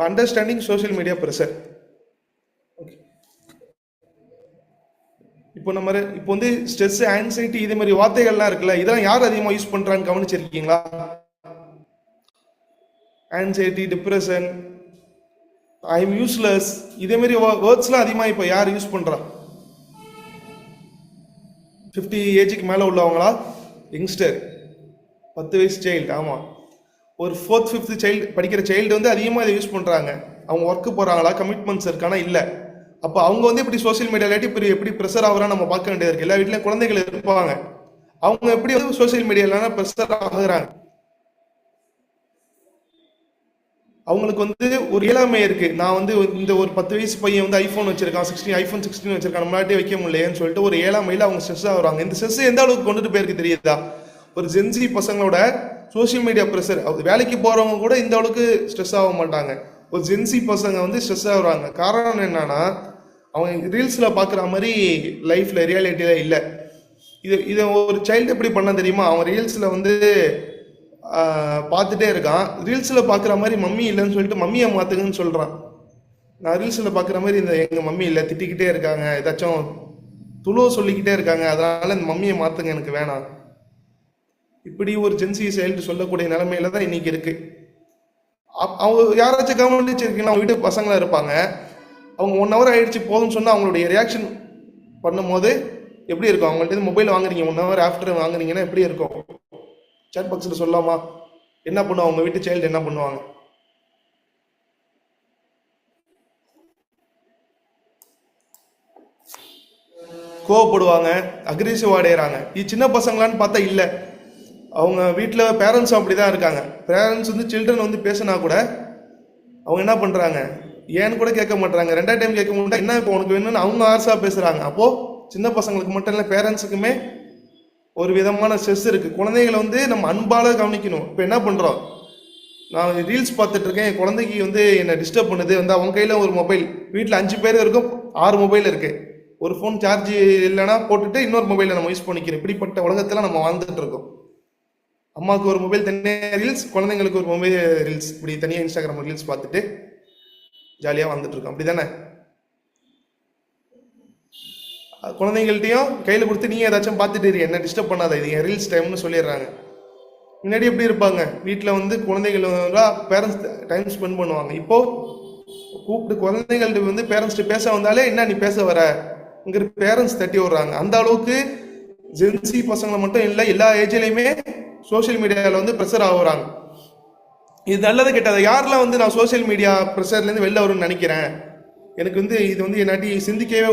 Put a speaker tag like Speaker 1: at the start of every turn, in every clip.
Speaker 1: Understanding social media pressure. இப்போ வந்து stress, anxiety இதே மாதிரி வார்த்தைகள்லாம் இருக்குல்ல, இதெல்லாம் யார் அதிகமாக யூஸ் பண்றான்னு கவனிச்சிருக்கீங்களா? Anxiety, depression, I am useless, இதே மாதிரி வேர்ட்ஸ்லாம் அதிகமாக இப்போ யார் யூஸ் பண்றா? 50 ஏஜுக்கு மேலே உள்ளவங்களா? யங்ஸ்டர், 10 வயசு சைல்டு. ஆமாம், ஒரு 4th 5th சைல்டு படிக்கிற சைல்டு வந்து அதிகமாக இதை யூஸ் பண்ணுறாங்க. அவங்க ஒர்க்கு போகிறாங்களா, கமிட்மெண்ட்ஸ் இருக்கானா? இல்லை. அப்போ அவங்க வந்து எப்படி சோஷியல் மீடியாலாட்டி எப்படி ப்ரெஷர் ஆகுறான்னு நம்ம பார்க்க வேண்டியது இருக்குது. எல்லா வீட்லையும் குழந்தைகள் இருப்பாங்க, அவங்க எப்படி வந்து சோஷியல் மீடியால ப்ரெஷர் ஆகுறாங்க. அவங்களுக்கு வந்து ஒரு இயலாமை இருக்கு. நான் வந்து இந்த ஒரு 10 வயசு பையன் வந்து ஐஃபோன் வச்சிருக்கான், ஐஃபோன் 16 வச்சிருக்கான், நம்மளாட்டே வைக்க முடியலன்னு சொல்லிட்டு ஒரு ஏழாமையில் அவங்க ஸ்ட்ரெஸ் ஆகுறாங்க. இந்த ஸ்ட்ரெஸ் எந்த அளவுக்கு கொண்டுட்டு போயிருக்கு தெரியுதா? ஒரு ஜென்சி பசங்களோட சோஷியல் மீடியா ப்ரெஷர், வேலைக்கு போறவங்க கூட இந்த அளவுக்கு ஸ்ட்ரெஸ் ஆக மாட்டாங்க. ஒரு ஜென்சி பசங்க வந்து ஸ்ட்ரெஸ் ஆகுறாங்க. காரணம் என்னன்னா, அவங்க ரீல்ஸில் பார்க்குற மாதிரி லைஃப்பில் ரியாலிட்டியில் இல்லை. இதை ஒரு சைல்டு எப்படி பண்ண தெரியுமா? அவன் ரீல்ஸில் வந்து பார்த்துட்டே இருக்கான், ரீல்ஸில் பார்க்குற மாதிரி மம்மி இல்லைன்னு சொல்லிட்டு மம்மியை மாற்றுங்கன்னு சொல்கிறான். நான் ரீல்ஸில் பார்க்குற மாதிரி இந்த எங்கள் மம்மி இல்லை, திட்டிக்கிட்டே இருக்காங்க, ஏதாச்சும் துளோ சொல்லிக்கிட்டே இருக்காங்க, அதனால் இந்த மம்மியை மாற்றுங்க, எனக்கு வேணாம். இப்படி ஒரு ஜென்சி சைல்டு சொல்லக்கூடிய நிலைமையில தான் இன்னைக்கு இருக்குது. அவங்க யாராச்சும் கவனிச்சிருக்கீங்கன்னா, அவங்க வீட்டு பசங்களாக இருப்பாங்க, அவங்க 1 hour ஆகிடுச்சு போதும்னு சொன்னால் அவங்களுடைய ரியாக்ஷன் பண்ணும்போது எப்படி இருக்கும்? அவங்கள்ட்ட மொபைல் வாங்குறீங்க, 1 hour ஆஃப்டர் வாங்குறீங்கன்னா எப்படி இருக்கும்? சாட் பாக்ஸில் சொல்லாமா? என்ன பண்ணுவாங்க அவங்க வீட்டு சைல்டு? என்ன பண்ணுவாங்க? கோவப்படுவாங்க, அக்ரெசிவ் அடைகிறாங்க. இது சின்ன பசங்களான்னு பார்த்தா இல்லை, அவங்க வீட்டில் பேரண்ட்ஸும் அப்படி தான் இருக்காங்க. பேரண்ட்ஸ் வந்து சில்ட்ரன் வந்து பேசினா கூட அவங்க என்ன பண்ணுறாங்க, ஏன்னு கூட கேட்க மாட்டாங்க. 2வது டைம் கேட்க மாட்டா, என்ன இப்போ உனக்கு வேணும்னு அவங்க ஆர்ஸாக பேசுகிறாங்க. அப்போது சின்ன பசங்களுக்கு மட்டும் இல்லை, பேரண்ட்ஸுக்குமே ஒரு விதமான ஸ்ட்ரெஸ் இருக்குது. குழந்தைகளை வந்து நம்ம அன்பால் கவனிக்கணும். இப்போ என்ன பண்ணுறோம், நான் ரீல்ஸ் பார்த்துட்டு இருக்கேன், என் குழந்தைக்கு வந்து என்னை டிஸ்டர்ப் பண்ணுது, வந்து அவங்க கையில் ஒரு மொபைல், வீட்டில் 5 பேர் இருக்கும், 6 மொபைல் இருக்குது, ஒரு ஃபோன் சார்ஜ் இல்லைன்னா போட்டுட்டு இன்னொரு மொபைலை நம்ம யூஸ் பண்ணிக்கிறோம். இப்படிப்பட்ட உலகத்தில் நம்ம வாழ்ந்துட்டு இருக்கோம். அம்மாவுக்கு ஒரு மொபைல் தனியாக ரீல்ஸ், குழந்தைங்களுக்கு ஒரு மொபைல் ரீல்ஸ், இப்படி தனியாக இன்ஸ்டாகிராம் ரீல்ஸ் பார்த்துட்டு ஜாலியாக வாழ்ந்துட்டு இருக்கோம். அப்படி தானே? குழந்தைங்கள்ட்டையும் கையில் கொடுத்து நீங்கள் ஏதாச்சும் பார்த்துட்டு இரு, என்ன டிஸ்டர்ப் பண்ணாத, இது என் ரீல்ஸ் டைம்னு சொல்லிடுறாங்க. முன்னாடி எப்படி இருப்பாங்க, வீட்டில் வந்து குழந்தைகள் பேரண்ட்ஸ் டைம் ஸ்பெண்ட் பண்ணுவாங்க. இப்போது கூப்பிட்டு குழந்தைங்கள்ட்ட வந்து பேரண்ட்ஸ்ட்டு பேச வந்தாலே என்ன நீ பேச வர இங்கிற பேரண்ட்ஸ் தட்டி விடுறாங்க. அந்த அளவுக்கு ஜென்சி பசங்களை மட்டும் இல்லை, எல்லா ஏஜ்லேயுமே சோஷியல் மீடியாவில் வந்து ப்ரெஷர் ஆகுறாங்க. இது நல்லது கெட்டது. யாரெல்லாம் வந்து நான் சோஷியல் மீடியா ப்ரெஷர்லேருந்து வெளில வரும்னு நினைக்கிறேன், எனக்கு வந்து இது வந்து என்னாட்டி சிந்திக்கவே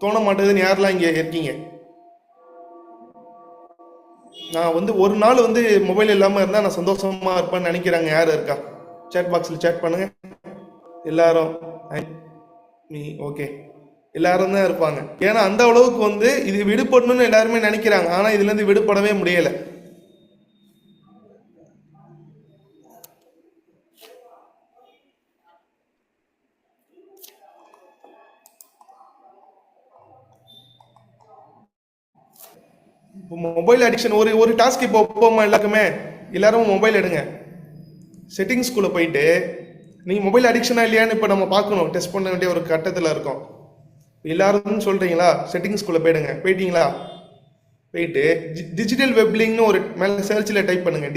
Speaker 1: தோண மாட்டேதுன்னு யாரெல்லாம் இங்கே இருக்கீங்க? நான் வந்து ஒரு நாள் வந்து மொபைல் இல்லாமல் இருந்தால் நான் சந்தோஷமாக இருப்பேன்னு நினைக்கிறாங்க. யார் இருக்கா? சேட் பாக்ஸில் சேட் பண்ணுங்க. எல்லாரும் நீ ஓகே, எல்லாரும் தான் இருப்பாங்க. ஏன்னா அந்த அளவுக்கு வந்து இது விடுபடணும்னு எல்லாருமே நினைக்கிறாங்க. ஆனால் இதுலேருந்து விடுபடவே முடியலை. இப்போ மொபைல் அடிக்ஷன் ஒரு டாஸ்க் இப்போ போமா எல்லாருக்குமே, எல்லாரும் மொபைல் எடுங்க, செட்டிங்ஸ்குள்ளே போயிட்டு நீங்கள் மொபைல் அடிக்ஷனாக இல்லையான்னு இப்போ நம்ம பார்க்கணும், டெஸ்ட் பண்ண வேண்டிய ஒரு கட்டத்தில் இருக்கோம். எல்லாரும் சொல்கிறீங்களா, செட்டிங்ஸ்குள்ளே போயிட்டீங்களா? போயிட்டு டிஜிட்டல் வெப்லிங்னு ஒரு மேலே சர்ச்சில் டைப் பண்ணுங்க,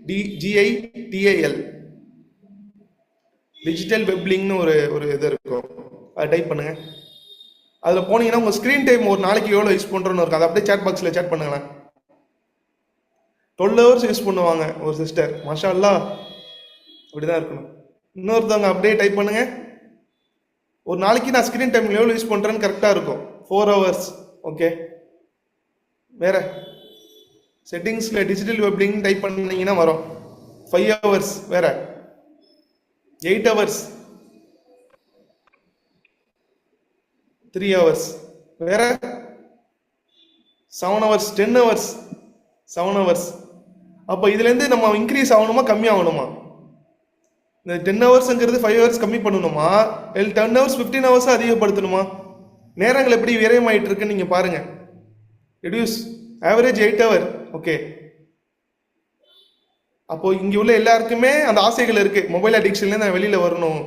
Speaker 1: DIGITAL, டிஜிட்டல் வெப்லிங்னு ஒரு இது இருக்கும், அதை டைப் பண்ணுங்க. அதில் போனீங்கன்னா உங்கள் ஸ்க்ரீன் டைம் ஒரு நாளைக்கு எவ்வளோ யூஸ் பண்ணுறோன்னு இருக்கும், அதை அப்படியே சேட் பாக்ஸில் சேட் பண்ணுங்களேன். 12 hours யூஸ் பண்ணுவாங்க ஒரு சிஸ்டர், மாஷா அல்லா, அப்படிதான் இருக்கணும். இன்னொருத்தவங்க அப்படியே டைப் பண்ணுங்க, ஒரு நாளைக்கு நான் ஸ்க்ரீன் டைம் எவ்வளோ யூஸ் பண்ணுறேன்னு கரெக்டாக இருக்கும், 4 hours. ஓகே, வேற செட்டிங்ஸில் டிஜிட்டல் வெப்லிங் டைப் பண்ணீங்கன்னா வரும் 5 hours, வேற 8 hours, 3 hours, வேற 7 hours, 10 hours, 7 hours. அப்போ இதுலேருந்து நம்ம இன்க்ரீஸ் ஆகணுமா கம்மி ஆகணுமா? இந்த 10 hours-ங்கிறது 5 hours கம்மி பண்ணணுமா, இல்லை 10 hours 15 hours அதிகப்படுத்தணுமா? நேரங்கள் எப்படி விரயமாயிட்டு இருக்குன்னு நீங்கள் பாருங்கள். Reduce average 8 hour. ஓகே, அப்போ இங்க உள்ள எல்லாருக்குமே அந்த ஆசைகள் இருக்கு, மொபைல் அடிக்ஷன்ல நான் வெளியில வரணும்.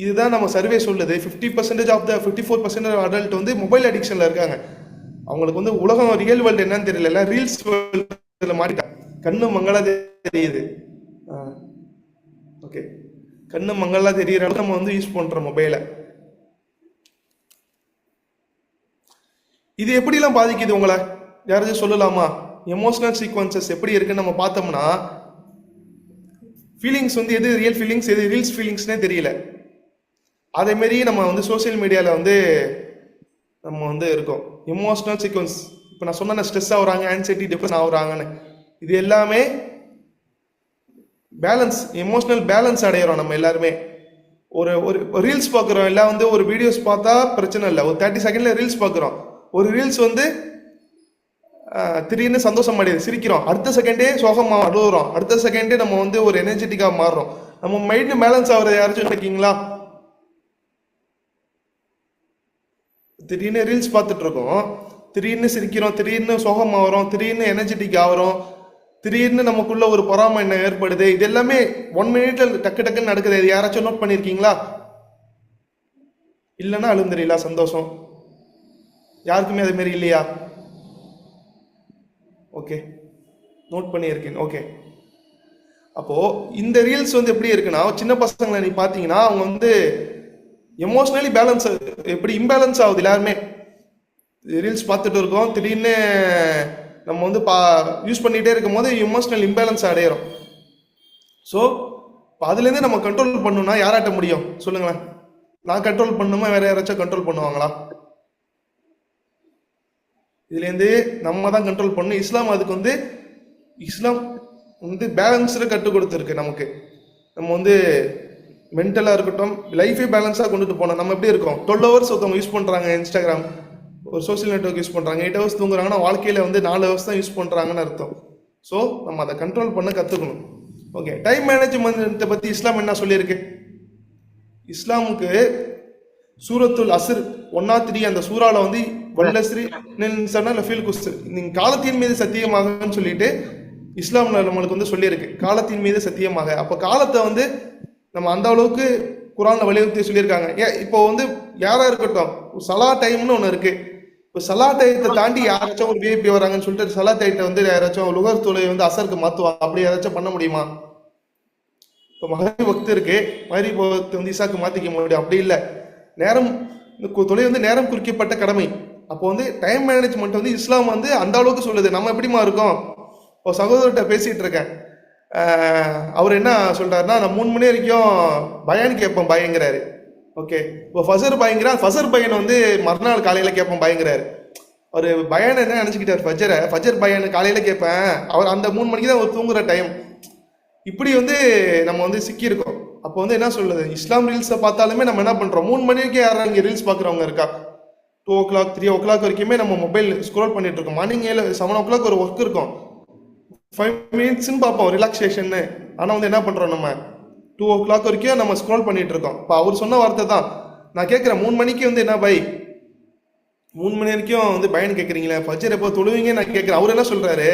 Speaker 1: இதுதான் நம்ம சர்வே சொல்லுது. 50% ஆஃப் த 54% அடல்ட் வந்து மொபைல் அடிக்ஷன்ல இருக்காங்க. அவங்களுக்கு வந்து உலகம் ரியல் வேர்ல்டு என்னன்னு தெரியல, ரீல்ஸ் வேர்ல்டுல மாட்டிட்டாங்க. கண்ணு மங்களா தெரியுது. ஓகே, கண்ணு மங்களா தெரியற அளவுக்கு நம்ம வந்து யூஸ் பண்றோம் மொபைலை. இது எப்படிலாம் பாதிக்குது உங்களை, யாராச்சும் சொல்லலாமா? எமோஷனல் சீக்வன்சஸ் எப்படி இருக்குன்னு நம்ம பார்த்தோம்னா, ஃபீலிங்ஸ் வந்து எது ரியல் ஃபீலிங்ஸ் எது ரீல்ஸ் ஃபீலிங்ஸ்னே தெரியல. அதேமாரி நம்ம வந்து சோசியல் மீடியாவில் வந்து நம்ம வந்து இருக்கோம். எமோஷனல் சீக்வன்ஸ் இப்போ நான் சொன்ன ஸ்ட்ரெஸ் ஆகுறாங்க, ஆன்சைட்டி, டிப்ரெஷன் ஆகுறாங்கன்னு, இது எல்லாமே பேலன்ஸ், எமோஷனல் பேலன்ஸ் அடையிறோம் நம்ம எல்லாருமே. ஒரு ஒரு ரீல்ஸ் பார்க்குறோம், எல்லாம் வந்து ஒரு வீடியோஸ் பார்த்தா பிரச்சனை இல்லை, ஒரு 30 செகண்ட்ல ரீல்ஸ் பார்க்குறோம். ஒரு ரீல்ஸ் வந்து திடீர்னு சந்தோஷம் அடையுது, சிரிக்கிறோம், அடுத்த செகண்டே சோகமாக அழுகுறோம், அடுத்த செகண்டே நம்ம வந்து ஒரு எனர்ஜெட்டிக்காக மாறுறோம். நம்ம மைண்ட் பேலன்ஸ் ஆகுறது யாராச்சும் இருக்கீங்களா? திடீர்னு ரீல்ஸ் பார்த்துட்டு இருக்கோம், திடீர்னு சிரிக்கிறோம், திடீர்னு சோகமாகறோம், திடீர்னு எனர்ஜெட்டிக் ஆகிறோம், திடீர்னு நமக்குள்ள ஒரு பொறாமை என்ன ஏற்படுது. இது எல்லாமே 1 மினிட்ல டக்கு டக்குன்னு நடக்குது. இது யாராச்சும் நோட் பண்ணியிருக்கீங்களா? இல்லைன்னா அழுந்துறீங்களா சந்தோஷம்? யாருக்குமே அது மாதிரி இல்லையா? ஓகே, நோட் பண்ணியிருக்கேன். ஓகே, அப்போ இந்த ரீல்ஸ் வந்து எப்படி இருக்குன்னா, சின்ன பசங்களை நீ பார்த்தீங்கன்னா அவங்க வந்து எமோஷனலி பேலன்ஸ் எப்படி இம்பேலன்ஸ் ஆகுது. எல்லாருமே ரீல்ஸ் பார்த்துட்டு இருக்கோம், திடீர்னு நம்ம வந்து யூஸ் பண்ணிகிட்டே இருக்கும் போது எமோஷனல் இம்பேலன்ஸ் அடையிறோம். ஸோ அதுலேருந்து நம்ம கண்ட்ரோல் பண்ணணும்னா யாராட்ட முடியும் சொல்லுங்களேன்? நான் கண்ட்ரோல் பண்ணணுமா, வேற யாராச்சும் கண்ட்ரோல் பண்ணுவாங்களா? இதுலேருந்து நம்ம தான் கண்ட்ரோல் பண்ணணும். இஸ்லாம் அதுக்கு வந்து இஸ்லாம் வந்து பேலன்ஸ்டு கற்றுக் கொடுத்துருக்கு நமக்கு. நம்ம வந்து மென்டலாக இருக்கட்டும், லைஃபே பேலன்ஸாக கொண்டுட்டு போனோம். நம்ம எப்படி இருக்கோம்? 12 ஹவர்ஸ் ஒருத்தவங்க யூஸ் பண்ணுறாங்க இன்ஸ்டாகிராம், ஒரு சோசியல் நெட்வொர்க் யூஸ் பண்ணுறாங்க, 8 ஹவர்ஸ் தூங்குறாங்கன்னா வாழ்க்கையில் வந்து 4 ஹவர்ஸ் தான் யூஸ் பண்ணுறாங்கன்னு அர்த்தம். ஸோ நம்ம அதை கண்ட்ரோல் பண்ண கற்றுக்கணும். ஓகே, டைம் மேனேஜ்மெண்ட்டை பற்றி இஸ்லாம் என்ன சொல்லியிருக்கு? இஸ்லாமுக்கு சூரத்துல் அஸ்ர் 1-3 அந்த சூறாவில் வந்து வல்லஸ்ரி ஃபீல் குஸ்ர், நீங்கள் காலத்தின் மீது சத்தியமாகன்னு சொல்லிட்டு இஸ்லாம் நம்மளுக்கு வந்து சொல்லியிருக்கு, காலத்தின் மீது சத்தியமாக. அப்போ காலத்தை வந்து நம்ம அந்த அளவுக்கு குரான்ல வலியுறுத்தி சொல்லியிருக்காங்க. இப்போ வந்து யாரா இருக்கட்டும், சலா டைம்னு ஒன்று இருக்கு. இப்போ சலா டயத்தை தாண்டி யாராச்சும் ஒரு விஐபி வராங்கன்னு சொல்லிட்டு சலா டயத்தை வந்து யாராச்சும் லுகர் தொழிலை வந்து அசருக்கு மாற்றுவாங்க, அப்படி யாராச்சும் பண்ண முடியுமா? இப்போ மகரி வக்து இருக்கு, மகரி வக்து வந்து இசாக்கு மாற்றிக்க முடியும், அப்படி இல்லை. நேரம் தொழில் வந்து நேரம் குறிக்கப்பட்ட கடமை. அப்போ வந்து டைம் மேனேஜ்மெண்ட் வந்து இஸ்லாம் வந்து அந்த அளவுக்கு சொல்லுது. நம்ம எப்படிமா இருக்கோம்? இப்போ சகோதரர்கிட்ட பேசிட்டு இருக்கேன், அவர் என்ன சொல்றாருன்னா, நான் 3 மணி வரைக்கும் பயான் கேட்பேன் பயங்கிறாரு. ஓகே, இப்போ ஃபசர் பயங்கிறார், ஃபசர் பையனை வந்து மறுநாள் காலையில கேட்பேன் பயங்கிறாரு. அவர் பயான் என்ன நினைச்சுக்கிட்டார், ஃபஜர் பயான் காலையில கேட்பேன், அவர் அந்த 3 மணிக்கு தான் அவர் தூங்குற டைம். இப்படி வந்து நம்ம வந்து சிக்கியிருக்கோம். அப்போ வந்து என்ன சொல்லுது, இஸ்லாம் ரீல்ஸை பார்த்தாலுமே நம்ம என்ன பண்றோம், 3 மணி வரைக்கும் யாரும் இங்கே ரீல்ஸ் பார்க்குறவங்க இருக்கா? 2 o'clock 3 o'clock வரைக்குமே நம்ம மொபைல் ஸ்க்ரோல் பண்ணிட்டு இருக்கோம். மார்னிங் 7 o'clock ஒரு ஒர்க் இருக்கும், 5 minutesன்னு பார்ப்போம் ரிலாக்ஸேஷன். ஆனால் வந்து என்ன பண்ணுறோம், நம்ம 2 o'clock வரைக்கும் நம்ம ஸ்க்ரோல் பண்ணிட்டு இருக்கோம். இப்போ அவர் சொன்ன வார்த்தை தான் நான் கேட்குறேன், 3 மணிக்கு வந்து என்ன 3 மணி வரைக்கும் வந்து பயன் கேட்குறீங்களே, ஃபஜர் எப்போ தொழுவீங்க நான் கேட்குறேன். அவர் என்ன சொல்கிறாரு,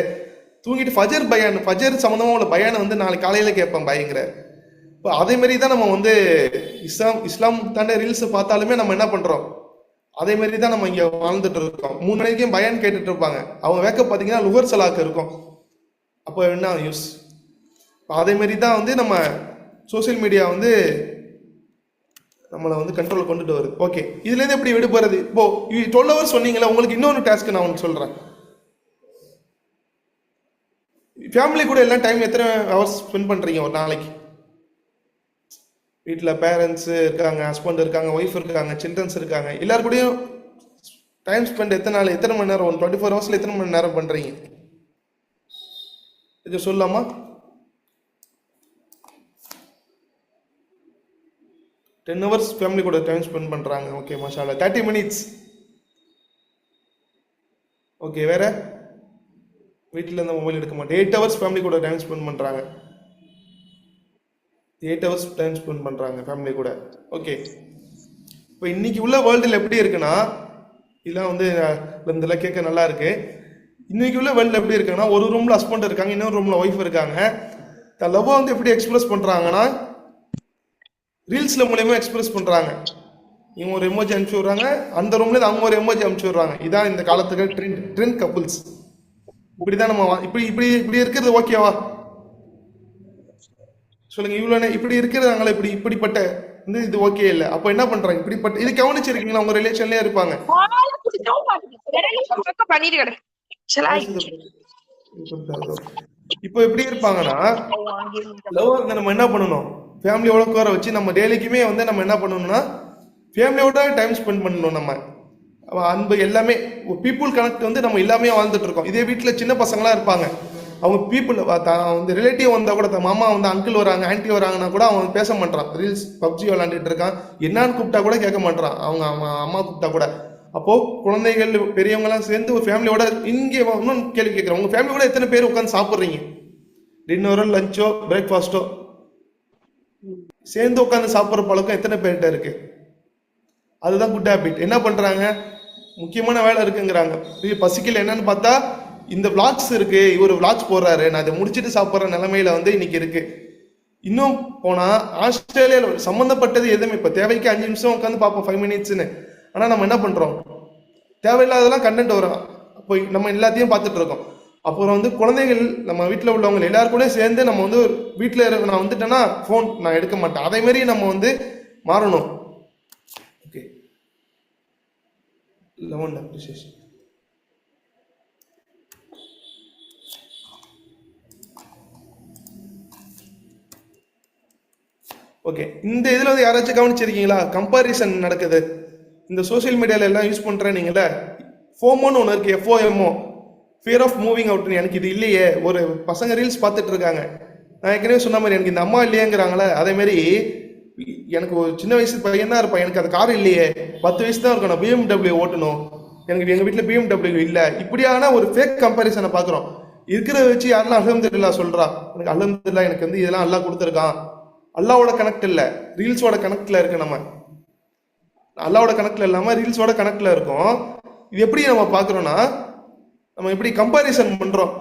Speaker 1: தூங்கிட்டு ஃபஜர் பயான், ஃபஜர் சம்மந்தமாக உள்ள பயானை வந்து நாளைக்கு காலையில் கேட்பேன் பயங்கிறார். இப்போ அதேமாரி தான் நம்ம வந்து இஸ்லாம் தாண்ட ரீல்ஸை பார்த்தாலுமே நம்ம என்ன பண்ணுறோம், அதேமாரி தான் நம்ம இங்கே வாழ்ந்துட்டு இருக்கோம். 3 மணிக்கும் பயான் கேட்டுட்டு இருப்பாங்க, அவங்க வேக்க பார்த்தீங்கன்னா லுகர் சலாக்கு இருக்கும். அப்போ என்ன யூஸ்? அதேமாரி தான் வந்து நம்ம சோசியல் மீடியா வந்து நம்மளை வந்து கண்ட்ரோல் கொண்டுட்டு வருது. ஓகே, இதுலேருந்து எப்படி விடுபடுறது? இப்போ 12 hours சொன்னீங்களா, உங்களுக்கு இன்னொன்று டாஸ்க் நான் உங்களுக்கு சொல்கிறேன். ஃபேமிலி கூட எல்லாம் டைம் எத்தனை ஹவர்ஸ் ஸ்பெண்ட் பண்ணுறீங்க ஒரு நாளைக்கு? வீட்டில் பேரண்ட்ஸு இருக்காங்க, ஹஸ்பண்ட் இருக்காங்க, ஒய்ஃப் இருக்காங்க, சில்ட்ரன்ஸ் இருக்காங்க, எல்லாரு கூடயும் டைம் ஸ்பெண்ட் எத்தனை மணி நேரம், 24 hours எத்தனை மணி நேரம் பண்ணுறீங்க? இது சொல்லலாமா? டென் ஹவர்ஸ் ஃபேமிலி கூட டைம் ஸ்பெண்ட் பண்ணுறாங்க. ஓகே, மாஷாஅல்லாஹ். 30 minutes. ஓகே, வேற வீட்டில் இருந்து மொபைல் எடுக்க மாட்டேன். 8 hours ஃபேமிலி கூட டைம் ஸ்பெண்ட் பண்ணுறாங்க. 8 hours டைம் ஸ்பெண்ட் பண்ணுறாங்க ஃபேமிலி கூட. ஓகே, இப்போ இன்னைக்கு உள்ள வேர்ல்டில் எப்படி இருக்குன்னா, இதெல்லாம் வந்து இதெல்லாம் கேட்க நல்லா இருக்கு. இன்னைக்கு உள்ள வேர்ல்டு எப்படி இருக்குன்னா, ஒரு ரூம்ல ஹஸ்பண்ட் இருக்காங்க, இன்னொரு ரூம்ல ஒய்ஃப் இருக்காங்க. தன் லவ் வந்து எப்படி எக்ஸ்பிரஸ் பண்றாங்கன்னா ரீல்ஸ்ல மூலியமா எக்ஸ்பிரஸ் பண்றாங்க. இவங்க ஒரு எமோஜி அனுப்பிச்சு விடுறாங்க, அந்த ரூம்ல அவங்க ஒரு எமோஜி அனுப்பிச்சு விடுறாங்க. இதான் இந்த காலத்துக்கு ட்ரெண்ட் கப்புள்ஸ். இப்படிதான் நம்ம இப்படி இப்படி இப்படி இருக்கிறது ஓகேவா சொல்லுங்க? இவ்வளோ இப்படி இருக்கிறாங்களே, இப்படிப்பட்ட வந்து இது ஓகே இல்லை. அப்போ என்ன பண்றாங்க? இப்படிப்பட்ட இது கவனிச்சிருக்கீங்களா? உங்க ரிலேஷன்லயே இருப்பாங்க. இப்போ எப்படி இருப்பாங்கன்னா, லவ் வந்து நம்ம என்ன பண்ணணும், ஃபேமிலியோட உட்கார வச்சு நம்ம டெய்லிக்குமே வந்து நம்ம என்ன பண்ணணும்னா ஃபேமிலியோட டைம் ஸ்பெண்ட் பண்ணணும். நம்ம அன்பு எல்லாமே பீப்புள் கனெக்ட் வந்து நம்ம எல்லாமே வாழ்ந்துட்டு இருக்கோம். இதே வீட்டில் சின்ன பசங்களாம் இருப்பாங்க, அவங்க பீப்புள் வந்து ரிலேட்டிவ் வந்தால் கூட மாமா வந்து அங்கிள் வராங்க ஆன்ட்டி வராங்கன்னா கூட அவன் பேச மாட்டான். ரீல்ஸ் பப்ஜி விளாண்டுட்டு இருக்கான், என்னான்னு கூப்பிட்டா கூட கேட்க மாட்டான். அவங்க அம்மா கூப்பிட்டா கூட. அப்போது குழந்தைகள் பெரியவங்கலாம் சேர்ந்து ஒரு ஃபேமிலியோட இங்கே இன்னும் கேள்வி கேட்குறேன், உங்கள் ஃபேமிலியோட எத்தனை பேர் உட்காந்து சாப்பிட்றீங்க? டின்னரோ லஞ்சோ பிரேக்ஃபாஸ்ட்டோ சேர்ந்து உட்காந்து சாப்பிட்ற பழக்கம் எத்தனை பேர்கிட்ட இருக்கு? அதுதான் குட் ஹேபிட். என்ன பண்ணுறாங்க, முக்கியமான வேலை இருக்குங்கிறாங்க, பசிக்கல என்னன்னு பார்த்தா இந்த விளாக்ஸ் இருக்கு, இவர் விளாக்ஸ் போடுறாரு, நான் இதை முடிச்சுட்டு சாப்பிட்ற நிலைமையில வந்து இன்னைக்கு இருக்கு. இன்னும் போனா ஆஸ்திரேலியாவில் சம்மந்தப்பட்டது எதுவுமே இப்போ தேவைக்கு 5 நிமிஷம் உட்காந்து பார்ப்போம், 5 மினிட்ஸ்ன்னு. ஆனால் நம்ம என்ன பண்றோம், தேவையில்லாதெல்லாம் கண்டென்ட் வரும், அப்போ நம்ம எல்லாத்தையும் பார்த்துட்டு இருக்கோம். அப்புறம் வந்து குழந்தைகள் நம்ம வீட்டில் உள்ளவங்க எல்லாரும் கூட சேர்ந்து நம்ம வந்து வீட்டில் நான் வந்துட்டேன்னா ஃபோன் நான் எடுக்க மாட்டேன், அதே மாதிரி நம்ம வந்து மாறணும். Okay, eleven appreciation. ஓகே, இந்த இதில் வந்து யாராச்சும் கவனிச்சிருக்கீங்களா? கம்பாரிசன் நடக்குது இந்த சோசியல் மீடியாவில் எல்லாம் யூஸ் பண்ணுறேன். நீங்களே ஃபோமோன்னு ஒன்று இருக்கு, எஃப்ஓஎம்ஓ, ஃபியர் ஆஃப் மூவிங் அவுட்னு. எனக்கு இது இல்லையே. ஒரு பசங்க ரீல்ஸ் பார்த்துட்டு இருக்காங்க, நான் ஏற்கனவே சொன்ன மாதிரி எனக்கு இந்த அம்மா இல்லையேங்கிறாங்களே, அதேமாரி எனக்கு ஒரு சின்ன வயசு பையன் தான் இருப்பான், எனக்கு அது கார் இல்லையே, 10 வயசு தான் இருக்கும், நான் பிஎம்டபிள்யூ ஓட்டணும், எனக்கு எங்கள் வீட்டில் பிஎம்டபிள்யூ இல்லை. இப்படியான ஒரு ஃபேக் கம்பாரிசனை பார்க்குறோம். இருக்கிறத வச்சு யாரெல்லாம் அல்ஹம்துலில்லா சொல்கிறா, எனக்கு அல்ஹம்துலில்லா எனக்கு வந்து இதெல்லாம் எல்லாம் கொடுத்துருக்கான். அல்லாவோட கனெக்ட் இல்லை, ரீல்ஸோட கனெக்ட்ல இருக்கு. நம்ம அல்லாவோட கனெக்ட்ல இல்லாமல் ரீல்ஸோட கனெக்ட்ல இருக்கும். இது எப்படி நம்ம பார்க்குறோன்னா, நம்ம எப்படி கம்பாரிசன் பண்ணுறோம்.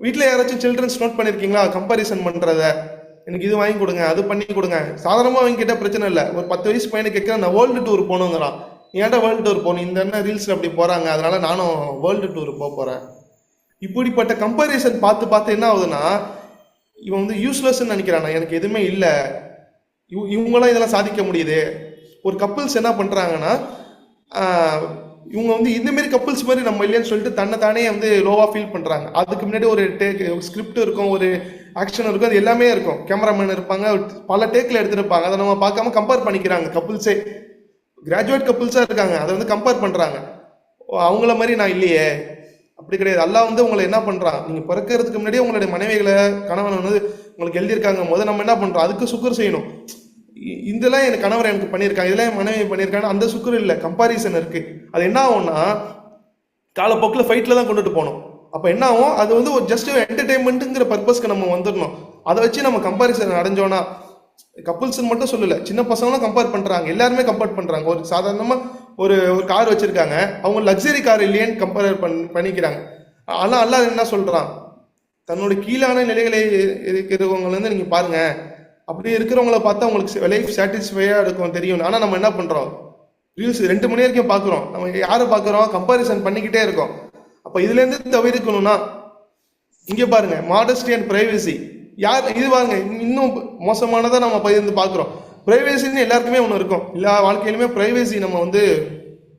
Speaker 1: வீட்டில் யாராச்சும் சில்ட்ரன்ஸ் நோட் பண்ணியிருக்கீங்களா கம்பாரிசன் பண்ணுறத? எனக்கு இது வாங்கி கொடுங்க, அது பண்ணி கொடுங்க. சாதாரணமாக அவங்க கிட்ட பிரச்சனை இல்லை. ஒரு 10 வயசு பையனை கேட்குறேன், நான் வேர்ல்டு டூர் போகணுங்கிறான். ஏன்டா வேர்ல்டு டூர் போகணும், இந்த என்ன ரீல்ஸில் அப்படி போகிறாங்க, அதனால நானும் வேர்ல்டு டூர் போக போகிறேன். இப்படிப்பட்ட கம்பாரிசன் பார்த்து பார்த்து என்ன ஆகுதுன்னா, இவன் வந்து யூஸ்லெஸ்ன்னு நினைக்கிறான், எனக்கு எதுவுமே இல்லை, இவங்களாம் இதெல்லாம் சாதிக்க முடியுது. ஒரு கப்புள்ஸ் என்ன பண்ணுறாங்கன்னா, இவங்க வந்து இந்தமாரி கப்புள்ஸ் மாதிரி நம்ம இல்லைன்னு சொல்லிட்டு தன்னை தானே வந்து லோவாக ஃபீல் பண்ணுறாங்க. அதுக்கு முன்னாடி ஒரு ஸ்கிரிப்ட் இருக்கும், ஒரு ஆக்ஷன் இருக்கும், அது எல்லாமே இருக்கும், கேமராமேன் இருப்பாங்க, பல டேக்கில் எடுத்துருப்பாங்க. அதை நம்ம பார்க்காம கம்பேர் பண்ணிக்கிறாங்க. கப்புள்ஸே கிராஜுவேட் கப்புள்ஸாக இருக்காங்க, அதை வந்து கம்பேர் பண்ணுறாங்க. அவங்கள மாதிரி நான் இல்லையே. அப்படி கிடையாது. அல்லாஹ் வந்து உங்களை என்ன பண்ணுறான், நீங்கள் பிறக்கிறதுக்கு முன்னாடியே உங்களுடைய மனைவிகளை கணவன் வந்து உங்களுக்கு எழுதியிருக்காங்க போது நம்ம என்ன பண்ணுறோம், அதுக்கு சுக்கர் செய்யணும். இதெல்லாம் என் கணவர் எனக்கு பண்ணியிருக்காங்க, இதெல்லாம் என் மனைவி பண்ணியிருக்காங்க, அந்த சுக்கர் இல்லை, கம்பாரிசன் இருக்கு. அது என்ன ஆகும்னா காலப்போக்கில் ஃபைட்டில் தான் கொண்டுட்டு போகணும். அப்போ என்ன ஆகும், அது வந்து ஒரு ஜஸ்ட் என்டர்டைன்மெண்ட்டுங்கிற பர்பஸ்க்கு நம்ம வந்துடணும். அதை வச்சு நம்ம கம்பாரிசன் அடைஞ்சோன்னா, கப்புள்ஸ்ன்னு மட்டும் சொல்லலை, சின்ன பசங்களும் கம்பேர் பண்ணுறாங்க, எல்லாருமே கம்பேர் பண்ணுறாங்க. ஒரு சாதாரணமாக ஒரு கார் வச்சுருக்காங்க, அவங்க லக்ஸரி கார் இல்லையேன்னு கம்பேர் பண்ணிக்கிறாங்க. ஆனால் அல்லாஹ் என்ன சொல்கிறான், தன்னோட கீழான நிலைகளை இருக்கிறவங்கள நீங்கள் பாருங்கள், அப்படி இருக்கிறவங்கள பார்த்தா உங்களுக்கு லைஃப் சாட்டிஸ்ஃபையாக இருக்கும் தெரியும். ஆனால் நம்ம என்ன பண்ணுறோம், ரீல்ஸ் 2 மணி வரைக்கும் பார்க்குறோம். நம்ம யாரை பார்க்குறோம், கம்பாரிசன் பண்ணிக்கிட்டே இருக்கோம். அப்போ இதுலேருந்து தவிர்க்கணும்னா இங்கே பாருங்க, மாடஸ்டி அண்ட் பிரைவசி. யார் இது பாருங்க, இன்னும் மோசமானதாக நம்ம பகிர்ந்து பார்க்குறோம். ப்ரைவேசின்னு எல்லாருக்குமே ஒன்று இருக்கும், எல்லா வாழ்க்கையிலுமே ப்ரைவேசி நம்ம வந்து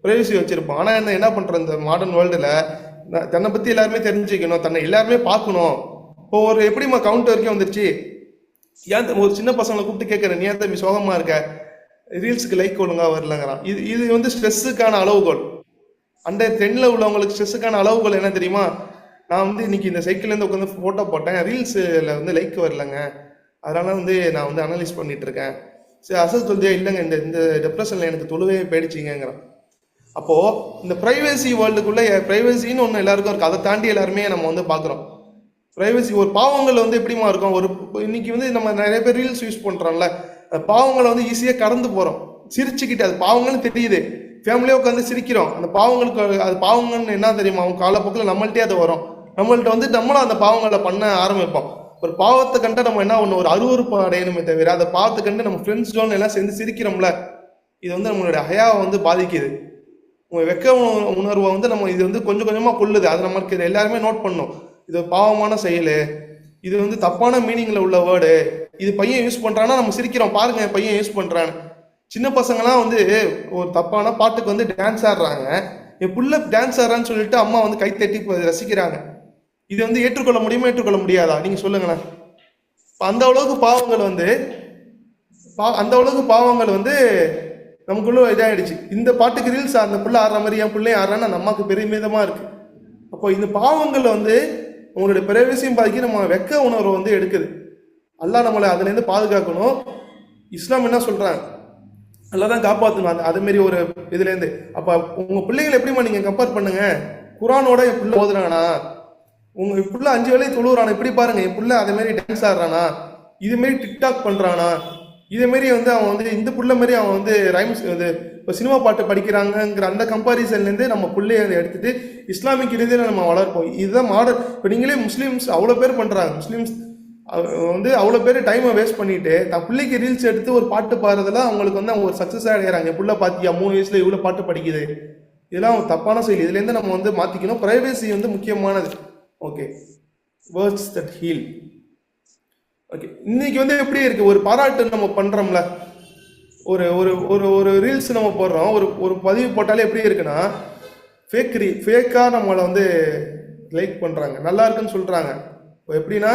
Speaker 1: ப்ரைவேசி வச்சுருப்போம். ஆனால் என்ன பண்ணுறோம், இந்த மாடர்ன் வேர்ல்டில் தன்னை பற்றி எல்லாருமே தெரிஞ்சுக்கணும், தன்னை எல்லாருமே பார்க்கணும். இப்போ ஒரு எப்படிமா கவுண்ட் வரைக்கும் வந்துருச்சு. ஏன் ஒரு சின்ன பசங்களை கூப்பிட்டு கேட்குறேன், நீ ஏன் தம்பி சோகமாக இருக்க, ரீல்ஸுக்கு லைக் ஒழுங்காக வரலங்கிறான். இது வந்து ஸ்ட்ரெஸ்ஸுக்கான அளவுகோல். அண்டர் 10 உள்ளவங்களுக்கு ஸ்ட்ரெஸ்ஸுக்கான அளவுகோல் என்ன தெரியுமா, நான் வந்து இன்னைக்கு இந்த சைக்கிள்லேருந்து உட்காந்து ஃபோட்டோ போட்டேன், ரீல்ஸில் வந்து லைக் வரலங்க, அதனால வந்து நான் வந்து அனலைஸ் பண்ணிட்டு இருக்கேன். சரி, அசல் சொல்லியா, இல்லைங்க இந்த டிப்ரெஷனில் எனக்கு தொழுவே போயிடுச்சிங்கிறான். அப்போது இந்த ப்ரைவேசி வேர்ல்டுக்குள்ளே ப்ரைவேசின்னு ஒன்று எல்லாருக்கும் இருக்குது, அதை தாண்டி எல்லாருமே நம்ம வந்து பார்க்குறோம். ப்ரைவேசி ஒரு பாவங்கள் வந்து எப்படிமா இருக்கும், ஒரு இன்னைக்கு வந்து நம்ம நிறைய பேர் ரீல்ஸ் யூஸ் பண்ணுறோம்ல, பாவங்களை வந்து ஈஸியாக கடந்து போகிறோம். சிரிச்சுக்கிட்டு, அது பாவங்கள்னு தெரியுது, ஃபேமிலியாக உட்காந்து சிரிக்கிறோம். அந்த பாவங்களுக்கு அது பாவங்கள்னு என்ன தெரியுமா, அவங்க காலப்போக்கில் நம்மள்ட்டே அது வரும். நம்மள்ட்ட வந்து நம்மளும் அந்த பாவங்களை பண்ண ஆரம்பிப்போம். ஒரு பாவத்தை கண்டு நம்ம என்ன ஒன்று ஒரு அருவறுப்பு அடையணுமே தவிர, அந்த பாவத்தை கண்டு நம்ம ஃப்ரெண்ட்ஸ் ஜோன் எல்லாம் சேர்ந்து சிரிக்கிறோம்ல, இது வந்து நம்மளுடைய ஹயாவை வந்து பாதிக்குது. உங்க வெக்க உணர்வை வந்து நம்ம இது வந்து கொஞ்சம் கொஞ்சமா கொள்ளுது. அதை நமக்கு எல்லாருமே நோட் பண்ணும். இது பாவமான செயல், இது வந்து தப்பான மீனிங்ல உள்ள வேர்டு, இது பையன் யூஸ் பண்றான்னா நம்ம சிரிக்கிறோம், பாருங்க பையன் யூஸ் பண்றான்னு. சின்ன பசங்களாம் வந்து ஒரு தப்பான பாட்டுக்கு வந்து டான்ஸ் ஆடுறாங்க, என் புள்ள டான்ஸ் ஆடுறான்னு சொல்லிட்டு அம்மா வந்து கைத்தட்டி ரசிக்கிறாங்க. இது வந்து ஏற்றுக்கொள்ள முடியுமா, ஏற்றுக்கொள்ள முடியாதா, நீங்க சொல்லுங்களேன். அந்த அளவுக்கு பாவங்கள் வந்து அந்த அளவுக்கு பாவங்கள் வந்து நமக்குள்ள இதாயிடுச்சு. இந்த பாட்டுக்கு ரீல்ஸ் அந்த புள்ள ஆடுற மாதிரி என் பிள்ளையும் ஆடுறான்னு அந்த அம்மாவுக்கு பெருமிதமா இருக்கு. அப்போ இந்த பாவங்கள் வந்து உங்களுடைய பிரைவசியும் பாதிக்க நம்ம வெக்க உணர்வை வந்து எடுக்குது. அல்லாஹ் நம்மளை அதுலேருந்து பாதுகாக்கணும். இஸ்லாம் என்ன சொல்றாங்க, நல்லா தான் காப்பாற்றணும் அது மாரி ஒரு இதுலேருந்து. அப்போ உங்கள் பிள்ளைகளை எப்படிமா நீங்கள் கம்பேர் பண்ணுங்க, குரானோட என் பிள்ளை ஓதுறானா, உங்கள் பிள்ளை 5 வேளையும் தொழுவுறானா, இப்படி பாருங்க என் பிள்ளை அதே மாதிரி டான்ஸ் ஆடுறானா, இதுமாரி டிக்டாக் பண்ணுறானா, இதேமாரி வந்து அவன் வந்து இந்த புள்ள மாரி அவன் வந்து ரைம்ஸ் இது இப்போ சினிமா பாட்டு படிக்கிறாங்கங்கிற அந்த கம்பாரிசன்லேருந்து நம்ம பிள்ளைய எடுத்துட்டு இஸ்லாமிக் ரீதியில் நம்ம வளர்ப்போம். இதுதான் மாடல். இப்போ நீங்களே முஸ்லீம்ஸ் அவ்வளோ பேர் பண்ணுறாங்க. முஸ்லீம்ஸ் வந்து அவ்வளோ பேர் டைமை வேஸ்ட் பண்ணிட்டு தான் பிள்ளைக்கு ரீல்ஸ் எடுத்து ஒரு பாட்டு பாடுறதுல அவங்களுக்கு வந்து அவங்க ஒரு சக்ஸஸ் அடைகிறாங்க. புள்ள பார்த்தியா 3 வயசுல இவ்வளோ பாட்டு படிக்குது, இதெல்லாம் தப்பான செயல். இதுலேருந்து நம்ம வந்து மாற்றிக்கணும். ப்ரைவேசி வந்து முக்கியமானது. Okay, words that heal. Okay, இன்னைக்கு வந்து எப்படி இருக்கு, ஒரு பாராட்டு நம்ம பண்றோம்ல, ஒரு ஒரு ஒரு ஒரு ரீல்ஸ் நம்ம போடுறோம், ஒரு ஒரு பதிவு போட்டாலே எப்படி இருக்குன்னா ஃபேக்கா நம்மளை வந்து லைக் பண்றாங்க, நல்லா இருக்குன்னு சொல்றாங்க. எப்படின்னா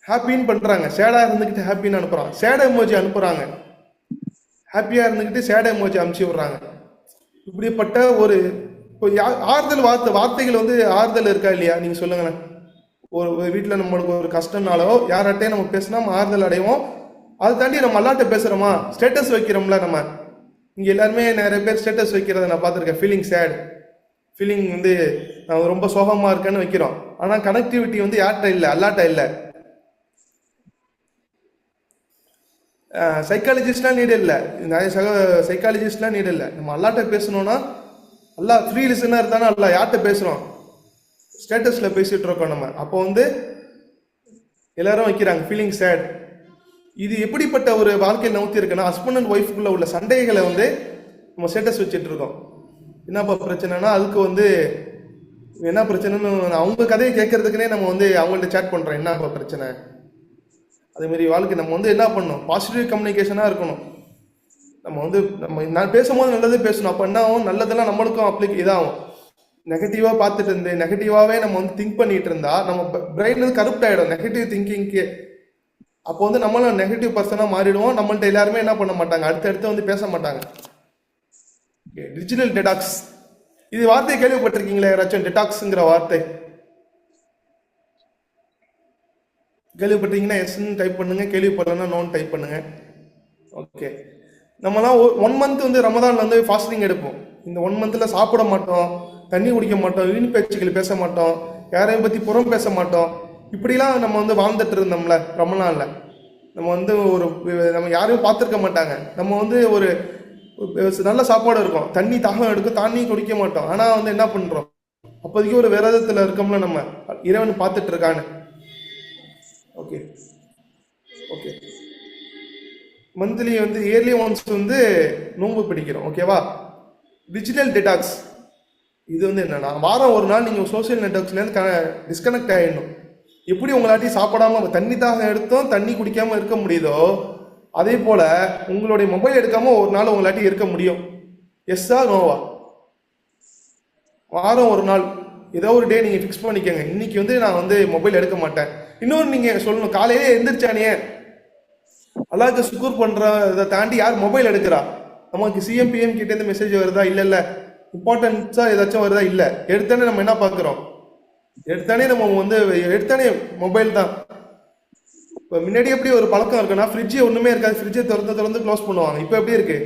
Speaker 1: ஹாப்பின்னு பண்றாங்க, சேடா இருந்துக்கிட்டு ஹாப்பின்னு அனுப்புறாங்க, சேட எமோஜி அனுப்புறாங்க, ஹாப்பியா இருந்துக்கிட்டு சேட எமோஜி அனுப்பிச்சு விடுறாங்க. இப்படிப்பட்ட ஒரு ஆறுதல் வார்த்தைகள் வந்து ஆறுதல் இருக்கா இல்லையா, நீங்க சொல்லுங்களேன். ஒரு வீட்டில் நம்மளுக்கு ஒரு கஷ்டம்னாலோ யார்கிட்டையும் நம்ம பேசினா நம்ம ஆறுதல் அடைவோம். அதை தாண்டி நம்ம அல்லாட்ட பேசுகிறோமா, ஸ்டேட்டஸ் வைக்கிறோம்ல, நம்ம இங்கே எல்லாருமே நிறைய பேர் ஸ்டேட்டஸ் வைக்கிறத நான் பார்த்துருக்கேன். ஃபீலிங் சேட், ஃபீலிங் வந்து நான் ரொம்ப சோகமாக இருக்கேன்னு வைக்கிறோம். ஆனால் கனெக்டிவிட்டி வந்து யார்கிட்ட இல்லை, அல்லாட்ட இல்லை. சைக்காலஜிஸ்ட்லாம் நீடு இல்லை, நிறைய சைக்காலஜிஸ்ட்லாம் நீடு இல்லை. நம்ம அல்லாட்ட பேசணும்னா அல்லா ஃப்ரீ லிசனர் தானே, அல்லா யார்கிட்ட பேசுகிறோம், ஸ்டேட்டஸில் பேசிகிட்டு இருக்கோம் நம்ம. அப்போ வந்து எல்லாரும் வைக்கிறாங்க ஃபீலிங் சேட். இது எப்படிப்பட்ட ஒரு வாழ்க்கையில் நவுத்தி இருக்குன்னா, ஹஸ்பண்ட் அண்ட் ஒய்ஃபுக்குள்ள உள்ள சண்டைகளை வந்து நம்ம ஸ்டேட்டஸ் வச்சுட்டு இருக்கோம். என்னப்பா பிரச்சனைனா அதுக்கு வந்து என்ன பிரச்சனைன்னு அவங்க கதையை கேட்கறதுக்குனே நம்ம வந்து அவங்கள்ட்ட சேட் பண்ணுறோம், என்னப்பா பிரச்சனை. அதேமாரி வாழ்க்கை நம்ம வந்து என்ன பண்ணணும், பாசிட்டிவ் கம்யூனிகேஷனாக இருக்கணும். நம்ம வந்து நான் பேசும்போது நல்லதே பேசணும். அப்போ என்ன ஆகும், நல்லதெல்லாம் நம்மளுக்கும் இதாகும். நெகட்டிவாக பார்த்துட்டு இருந்து நெகட்டிவாகவே நம்ம வந்து திங்க் பண்ணிட்டு இருந்தா நம்ம பிரெயின் வந்து கருப்ட் ஆகிடும் நெகட்டிவ் திங்கிங்க்கு. அப்போ வந்து நம்மளும் நெகட்டிவ் பர்சனாக மாறிடுவோம். நம்மள்ட்ட எல்லாருமே என்ன பண்ண மாட்டாங்க, அடுத்தடுத்து வந்து பேச மாட்டாங்க. டிஜிட்டல் டெடாக்ஸ், இது வார்த்தையை கேள்விப்பட்டிருக்கீங்களா யாராச்சும், டெடாக்ஸுங்கிற வார்த்தை கேள்விப்பட்டீங்கன்னா எஸ்ன்னு டைப் பண்ணுங்க, கேள்விப்படலன்னா நோன் டைப் பண்ணுங்க. ஓகே, நம்மலாம் 1 மந்த் வந்து ரமதான் வந்து ஃபாஸ்டிங் எடுப்போம். இந்த 1 மந்த்தில் சாப்பிட மாட்டோம், தண்ணி குடிக்க மாட்டோம், வீண் பேச்சுக்கள் பேச மாட்டோம், யாரையும் பற்றி புறம் பேச மாட்டோம். இப்படிலாம் நம்ம வந்து வாழ்ந்துட்டு இருந்தோம்ல ரமலான்ல. நம்ம வந்து நம்ம யாரையும் பார்த்துருக்க மாட்டாங்க. நம்ம வந்து ஒரு நல்ல சாப்பாடு இருக்கும், தண்ணி தாகம் எடுக்கும், தண்ணி குடிக்க மாட்டோம். ஆனால் வந்து என்ன பண்ணுறோம், அப்போதைக்கு ஒரு விரதத்தில் இருக்கோம்ல, நம்ம இறைவன் பார்த்துட்டு இருக்கான்னு. ஓகே ஓகே, மந்த்லி வந்து இயர்லி ஒன்ஸ் வந்து நோன்பு பிடிக்கிறோம். ஓகேவா, டிஜிட்டல் டெடாக்ஸ் இது வந்து என்னன்னா, வாரம் ஒரு நாள் நீங்கள் சோசியல் நெட்வொர்க்ஸ்லேருந்து டிஸ்கனெக்ட் ஆகிடணும். எப்படி உங்களாட்டி சாப்பிடாம தண்ணி தாகம் எடுத்தோம் தண்ணி குடிக்காமல் இருக்க முடியுதோ, அதே போல் உங்களுடைய மொபைல் எடுக்காமல் ஒரு நாள் உங்களாட்டி இருக்க முடியும். எஸ்ஸா நோவா? வாரம் ஒரு நாள் ஏதோ ஒரு டே நீங்கள் ஃபிக்ஸ் பண்ணிக்கோங்க, இன்னைக்கு வந்து நான் வந்து மொபைல் எடுக்க மாட்டேன். இன்னொன்று நீங்கள் சொல்லணும், காலையிலே எந்திரிச்சானே அல்லாஹ்க்கு சுக்கூர் பண்ணுறதை தாண்டி யார் மொபைல் எடுக்கிறா? நமக்கு சிஎம்பிஎம் கிட்டேருந்து மெசேஜ் வருதா? இல்லை இம்பார்ட்டன்ஸாக ஏதாச்சும் வருதா? இல்லை. எடுத்தானே நம்ம என்ன பார்க்குறோம், எடுத்தானே நம்ம வந்து எடுத்தானே மொபைல் தான். இப்போ முன்னாடி எப்படி ஒரு பழக்கம் இருக்குன்னா, ஃப்ரிட்ஜே ஒன்றுமே இருக்காது, ஃப்ரிட்ஜை திறந்து க்ளோஸ் பண்ணுவாங்க. இப்போ எப்படி இருக்கு,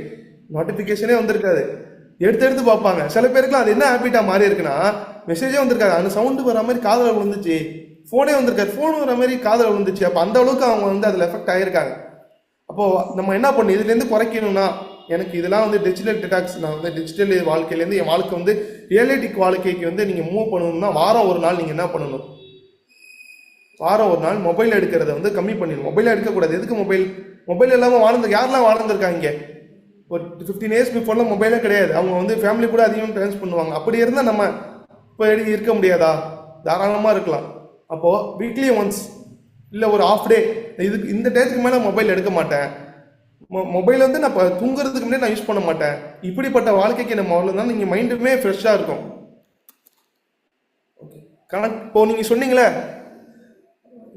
Speaker 1: நோட்டிஃபிகேஷனே வந்திருக்காது, எடுத்து பார்ப்பாங்க. சில பேருக்குலாம் அது என்ன ஹேபிட்டாக மாறி இருக்குன்னா, மெசேஜே வந்திருக்காது, அந்த சவுண்டு வர மாதிரி காதில் விழுந்துச்சு, ஃபோனே வந்திருக்காது, ஃபோன் வர மாதிரி காதில் விழுந்துச்சு. அப்போ அந்த அளவுக்கு அவங்க வந்து அதில் எஃபெக்ட் ஆகியிருக்காங்க. அப்போது நம்ம என்ன பண்ணணும், இதுலேருந்து குறைக்கணும்னா எனக்கு இதெல்லாம் வந்து டிஜிட்டல் டிடாக்ஸ், நான் வந்து டிஜிட்டல் வாழ்க்கையிலேருந்து என் வாழ்க்கை வந்து ரியலிட்டிக் வாழ்க்கைக்கு வந்து நீங்கள் மூவ் பண்ணணும்னா வாரம் ஒரு நாள் நீங்கள் என்ன பண்ணணும், வாரம் ஒரு நாள் மொபைல் எடுக்கிறத வந்து கம்மி பண்ணிடணும். மொபைல் எடுக்கக்கூடாது. எதுக்கு மொபைல் இல்லாமல் யாரெல்லாம் வாழ்ந்துருக்காங்க இங்கே? ஒரு 15 இயர்ஸ் பிஃபோர்லாம் மொபைலே கிடையாது. அவங்க வந்து ஃபேமிலி கூட அதிகமாக டைம் பண்ணுவாங்க. அப்படி இருந்தால் நம்ம இப்போ இருக்க முடியாதா? தாராளமாக இருக்கலாம். அப்போது வீக்லி ஒன்ஸ் இல்லை ஒரு ஆஃப் டே, இதுக்கு இந்த டேத்துக்கு மேலே மொபைல் எடுக்க மாட்டேன், மொபைல் வந்து நான் இப்போ தூங்குறதுக்கு முன்னாடி நான் யூஸ் பண்ண மாட்டேன். இப்படிப்பட்ட வாழ்க்கைக்கு நம்ம அவ்வளோதான் நீங்கள் மைண்டுமே ஃப்ரெஷ்ஷாக இருக்கும். ஓகே கணக்கு. இப்போது நீங்கள் சொன்னீங்களே,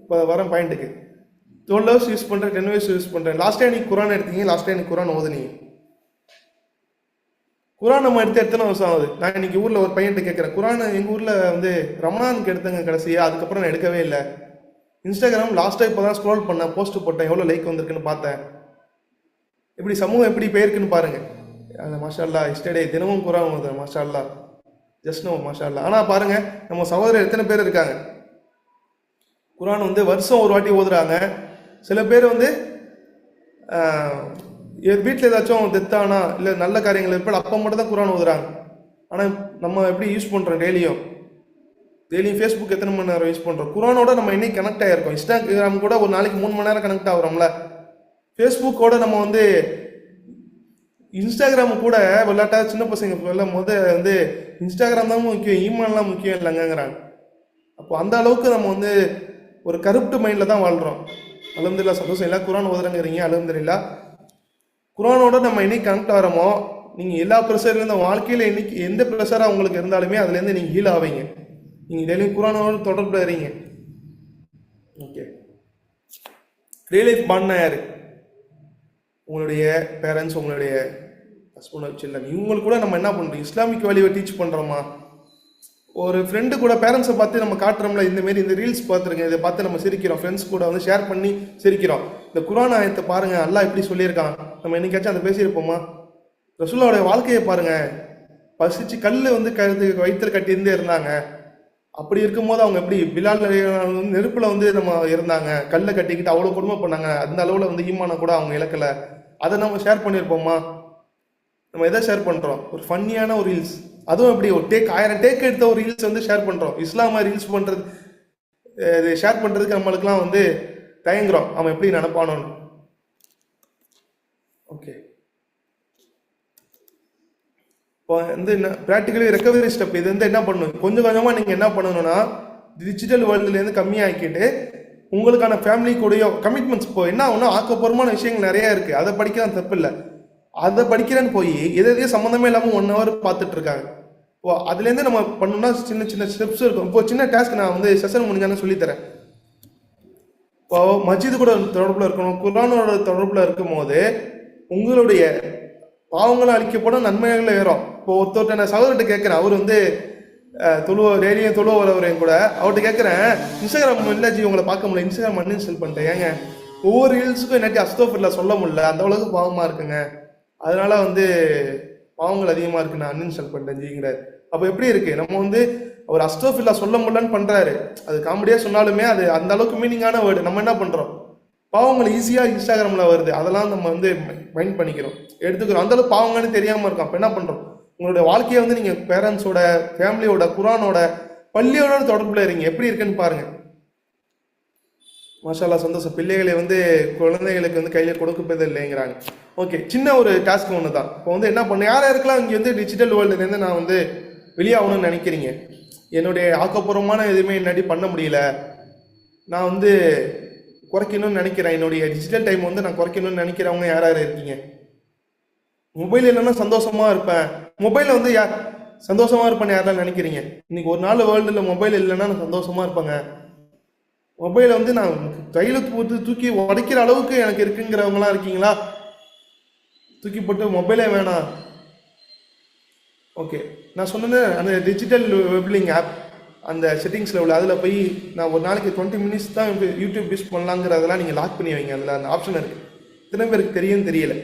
Speaker 1: இப்போ வர பாயிண்ட்டுக்கு 12 ஹவர்ஸ் யூஸ் பண்ணுறேன், 10 ஹவர்ஸ் யூஸ் பண்ணுறேன். லாஸ்ட் டைம் நீங்கள் குரான் எடுத்தீங்க, லாஸ்ட் டைம் எனக்கு குரான் ஓதுனீங்க. குரான் நம்ம எடுத்து எத்தனை வருஷம் ஆகுது? நான் இன்னைக்கு ஊரில் ஒரு பையன்ட்டு கேட்குறேன், குரான் எங்கள் ஊரில் வந்து ரமணானுக்கு எடுத்தங்க கடைசியாக, அதுக்கப்புறம் நான் எடுக்கவே இல்லை. இன்ஸ்டாகிராம் லாஸ்ட்டாக இப்போ தான் ஸ்க்ரோல் பண்ணேன், போஸ்ட் போட்டேன், எவ்வளோ லைக் வந்திருக்குன்னு பார்த்தேன். இப்படி சமூகம் எப்படி போயிருக்குன்னு பாருங்கள். அந்த மாஷா அல்லா எஸ்டர்டே தினமும் குரான் ஓதுறேன், மாஷா அல்லா, ஜஸ்ட் நோ மாஷா அல்லா. ஆனால் பாருங்கள், நம்ம சகோதரர் எத்தனை பேர் இருக்காங்க குரான் வந்து வருஷம் ஒரு வாட்டி ஓதுறாங்க. சில பேர் வந்து வீட்டில் ஏதாச்சும் டெத்தானா இல்லை நல்ல காரியங்கள் ஏற்பட அப்போ மட்டும் தான் குரான் ஓதுறாங்க. ஆனால் நம்ம எப்படி யூஸ் பண்ணுறோம்? டெய்லியும் ஃபேஸ்புக் எத்தனை மணி நேரம் யூஸ் பண்ணுறோம்? குரானோட நம்ம இன்னைக்கு கனெக்ட் ஆகிருக்கோம். இன்ஸ்டாகிராம் கூட ஒரு நாளைக்கு 3 மணி நேரம் கனெக்ட் ஆகிறோம்ல. ஃபேஸ்புக்கோட நம்ம வந்து இன்ஸ்டாகிராம் கூட விளையாட்டா சின்ன பசங்க வந்து இன்ஸ்டாகிராம் தான் முக்கியம், ஈமான்லாம் முக்கியம் இல்லைங்கிறாங்க. அப்போ அந்த அளவுக்கு நம்ம வந்து ஒரு கருப்டு மைண்டில் தான் வாழ்கிறோம். அல்ஹம்துலில்லாஹ், சந்தோஷம். இல்லை குரான் ஓதுறங்கிறீங்க, அல்ஹம்துலில்லாஹ். குரானோட நம்ம இன்னைக்கு கனெக்ட் ஆகிறோமோ, நீங்கள் எல்லா ப்ரெஷர்லேருந்து வாழ்க்கையில் இன்னைக்கு எந்த ப்ரெஷராக உங்களுக்கு இருந்தாலுமே அதுலேருந்து நீங்கள் ஹீல் ஆவீங்க. நீங்கள் டெய்லியும் குரானோட தொடர்பில் இருங்க. ஓகே, ரியல் லைஃப் பாட்னா யார்? உங்களுடைய பேரண்ட்ஸ், உங்களுடைய ஹஸ்பண்ட், சில்ட்ரன். இவங்களுக்கு கூட நம்ம என்ன பண்ணுறோம்? இஸ்லாமிக் வேல்யூவை டீச் பண்ணுறோமா? ஒரு ஃப்ரெண்டு கூட பேரண்ட்ஸை பார்த்து நம்ம காட்டுறோம்ல, இந்தமாரி இந்த ரீல்ஸ் பார்த்துருங்க, இதை பார்த்து நம்ம சிரிக்கிறோம், ஃப்ரெண்ட்ஸ் கூட வந்து ஷேர் பண்ணி சிரிக்கிறோம். இந்த குரான் ஆயத்தை பாருங்கள், அல்லாஹ் இப்படி சொல்லியிருக்கான், நம்ம என்னைக்காச்சும் அதை பேசியிருப்போமா? ரசூலுல்லாஹ்வுடைய வாழ்க்கையை பாருங்கள், பசிச்சு கல் வந்து வயிற்றுல கட்டியிருந்தே இருந்தாங்க. அப்படி இருக்கும்போது அவங்க எப்படி பிலால் நெருப்பில் வந்து நம்ம இருந்தாங்க, கல்லை கட்டிக்கிட்டு அவ்வளோ கொடுமை பண்ணாங்க. அந்த அளவில் வந்து ஈமானை கூட அவங்க இழக்கலை. அதை நம்ம ஷேர் பண்ணியிருப்போமா? நம்ம எதை ஷேர் பண்ணுறோம்? ஒரு ஃபன்னியான ஒரு ரீல்ஸ், அதுவும் எப்படி ஒரு 1000 டேக் எடுத்த ஒரு ரீல்ஸ் வந்து ஷேர் பண்ணுறோம். இஸ்லாமை ரீல்ஸ் பண்ணுறது, இது ஷேர் பண்ணுறதுக்கு நம்மளுக்குலாம் வந்து தயங்குறோம், அவன் எப்படி நினைப்பானோன்னு. ஓகே, இப்போ வந்து என்ன ப்ராக்டிக்கலி ரெக்கவரி ஸ்டெப், இது வந்து என்ன பண்ணணும்? கொஞ்சம் கொஞ்சமாக நீங்கள் என்ன பண்ணணும்னா, டிஜிட்டல் வேர்ல்டுலேருந்து கம்மியாக்கிட்டு உங்களுக்கான ஃபேமிலி கூடயோ கமிட்மெண்ட்ஸ். இப்போ என்ன ஆகுனா, ஆக்கப்பூர்வமான விஷயங்கள் நிறையா இருக்குது, அதை படிக்கலாம் தப்பு இல்லை. அதை படிக்கிறேன்னு போய் எதையும் சம்மந்தமே இல்லாமல் 1 hour பார்த்துட்டு இருக்காங்க. இப்போ அதுலேருந்து நம்ம பண்ணணும்னா சின்ன சின்ன ஸ்டெப்ஸ் இருக்கும். இப்போ சின்ன டாஸ்க் நான் வந்து செஷன் முடிஞ்சானு சொல்லித்தரேன். இப்போ மஸ்ஜிது கூட தொடர்பில் இருக்கணும், குர்ஆனோட தொடர்பில் இருக்கும் போது உங்களுடைய பாவங்களை அழிக்கப்படும், நன்மைகளை ஏறும். இப்போ ஒருத்தர்கிட்ட நான் சகோதரர்கிட்ட கேட்குறேன், அவர் வந்து டெய்லியும் தொழுவ வரவரையும் கூட அவர்கிட்ட கேட்குறேன், இன்ஸ்டாகிராம் இல்லை ஜி உங்களை பார்க்க முடியல, இன்ஸ்டாகிராம் அன்இன்ஸ்டால் பண்ணிட்டேன். ஏங்க ஒவ்வொரு ரீல்ஸுக்கும் என்னாட்டி அஸ்தோஃபில்லா சொல்ல முடியல, அந்த அளவுக்கு பாவமாக இருக்குங்க, அதனால வந்து பாவங்கள் அதிகமாக இருக்கு, நான் அன்இன்ஸ்டால் பண்ணிட்டேன் ஜிங்கிறார். அப்போ எப்படி இருக்கு? நம்ம வந்து அவர் அஸ்தோஃபில்லா சொல்ல முடியலன்னு பண்ணுறாரு, அது காமெடியாக சொன்னாலுமே அது அந்த அளவுக்கு மீனிங்கான வேர்டு. நம்ம என்ன பண்ணுறோம்? பாவங்கள் ஈஸியாக இன்ஸ்டாகிராமில் வருது, அதெல்லாம் நம்ம வந்து மைண்ட் பண்ணிக்கிறோம், எடுத்துக்கிறோம். அந்தளவுக்கு பாவங்கன்னு தெரியாமல் இருக்கும். அப்போ என்ன பண்ணுறோம்? உங்களுடைய வாழ்க்கையை வந்து நீங்கள் பேரண்ட்ஸோட, ஃபேமிலியோட, குரானோட, பள்ளியோட தொடர்பில் இருங்க. எப்படி இருக்குன்னு பாருங்கள். மாஷா அல்லாஹ், சந்தோஷம். பிள்ளைகளை வந்து குழந்தைகளுக்கு வந்து கையில் கொடுக்கப்பது இல்லைங்கிறாங்க. ஓகே, சின்ன ஒரு டாஸ்க் ஒன்று தான். இப்போ வந்து என்ன பண்ண, யாராக இருக்கலாம் இங்கே வந்து டிஜிட்டல் வேர்ல்டுலேருந்து நான் வந்து வெளியாகணும்னு நினைக்கிறீங்க, என்னுடைய ஆக்கப்பூர்வமான எதுவுமே என்னாடி பண்ண முடியல, நான் வந்து குறைக்கணும்னு நினைக்கிறேன், என்னுடைய டிஜிட்டல் டைம் வந்து நான் குறைக்கணும்னு நினைக்கிறவங்க யார் யார் இருக்கீங்க? மொபைல் இல்லைன்னா சந்தோஷமாக இருப்பேன், மொபைலில் வந்து சந்தோஷமாக இருப்பேன்னு யாரெல்லாம் நினைக்கிறீங்க? இன்னைக்கு ஒரு நாள் வேர்ல்டில் மொபைல் இல்லைன்னா நான் சந்தோஷமாக இருப்பேங்க, மொபைலை வந்து நான் கையில் தூக்கி உடைக்கிற அளவுக்கு எனக்கு இருக்குங்கிறவங்களாம் இருக்கீங்களா? தூக்கி போட்டு மொபைலே வேணாம். ஓகே, நான் சொன்னது அந்த டிஜிட்டல் வெப்லிங் ஆப், அந்த செட்டிங்ஸில் உள்ள அதில் போய் நான் ஒரு நாளைக்கு 20 minutes தான் யூடியூப் யூஸ் பண்ணலாங்கிறதெல்லாம் நீங்கள் லாக் பண்ணி வைங்க. அதில் அந்த ஆப்ஷன் இருக்குது, இத்தனை பேருக்கு தெரியும் தெரியல.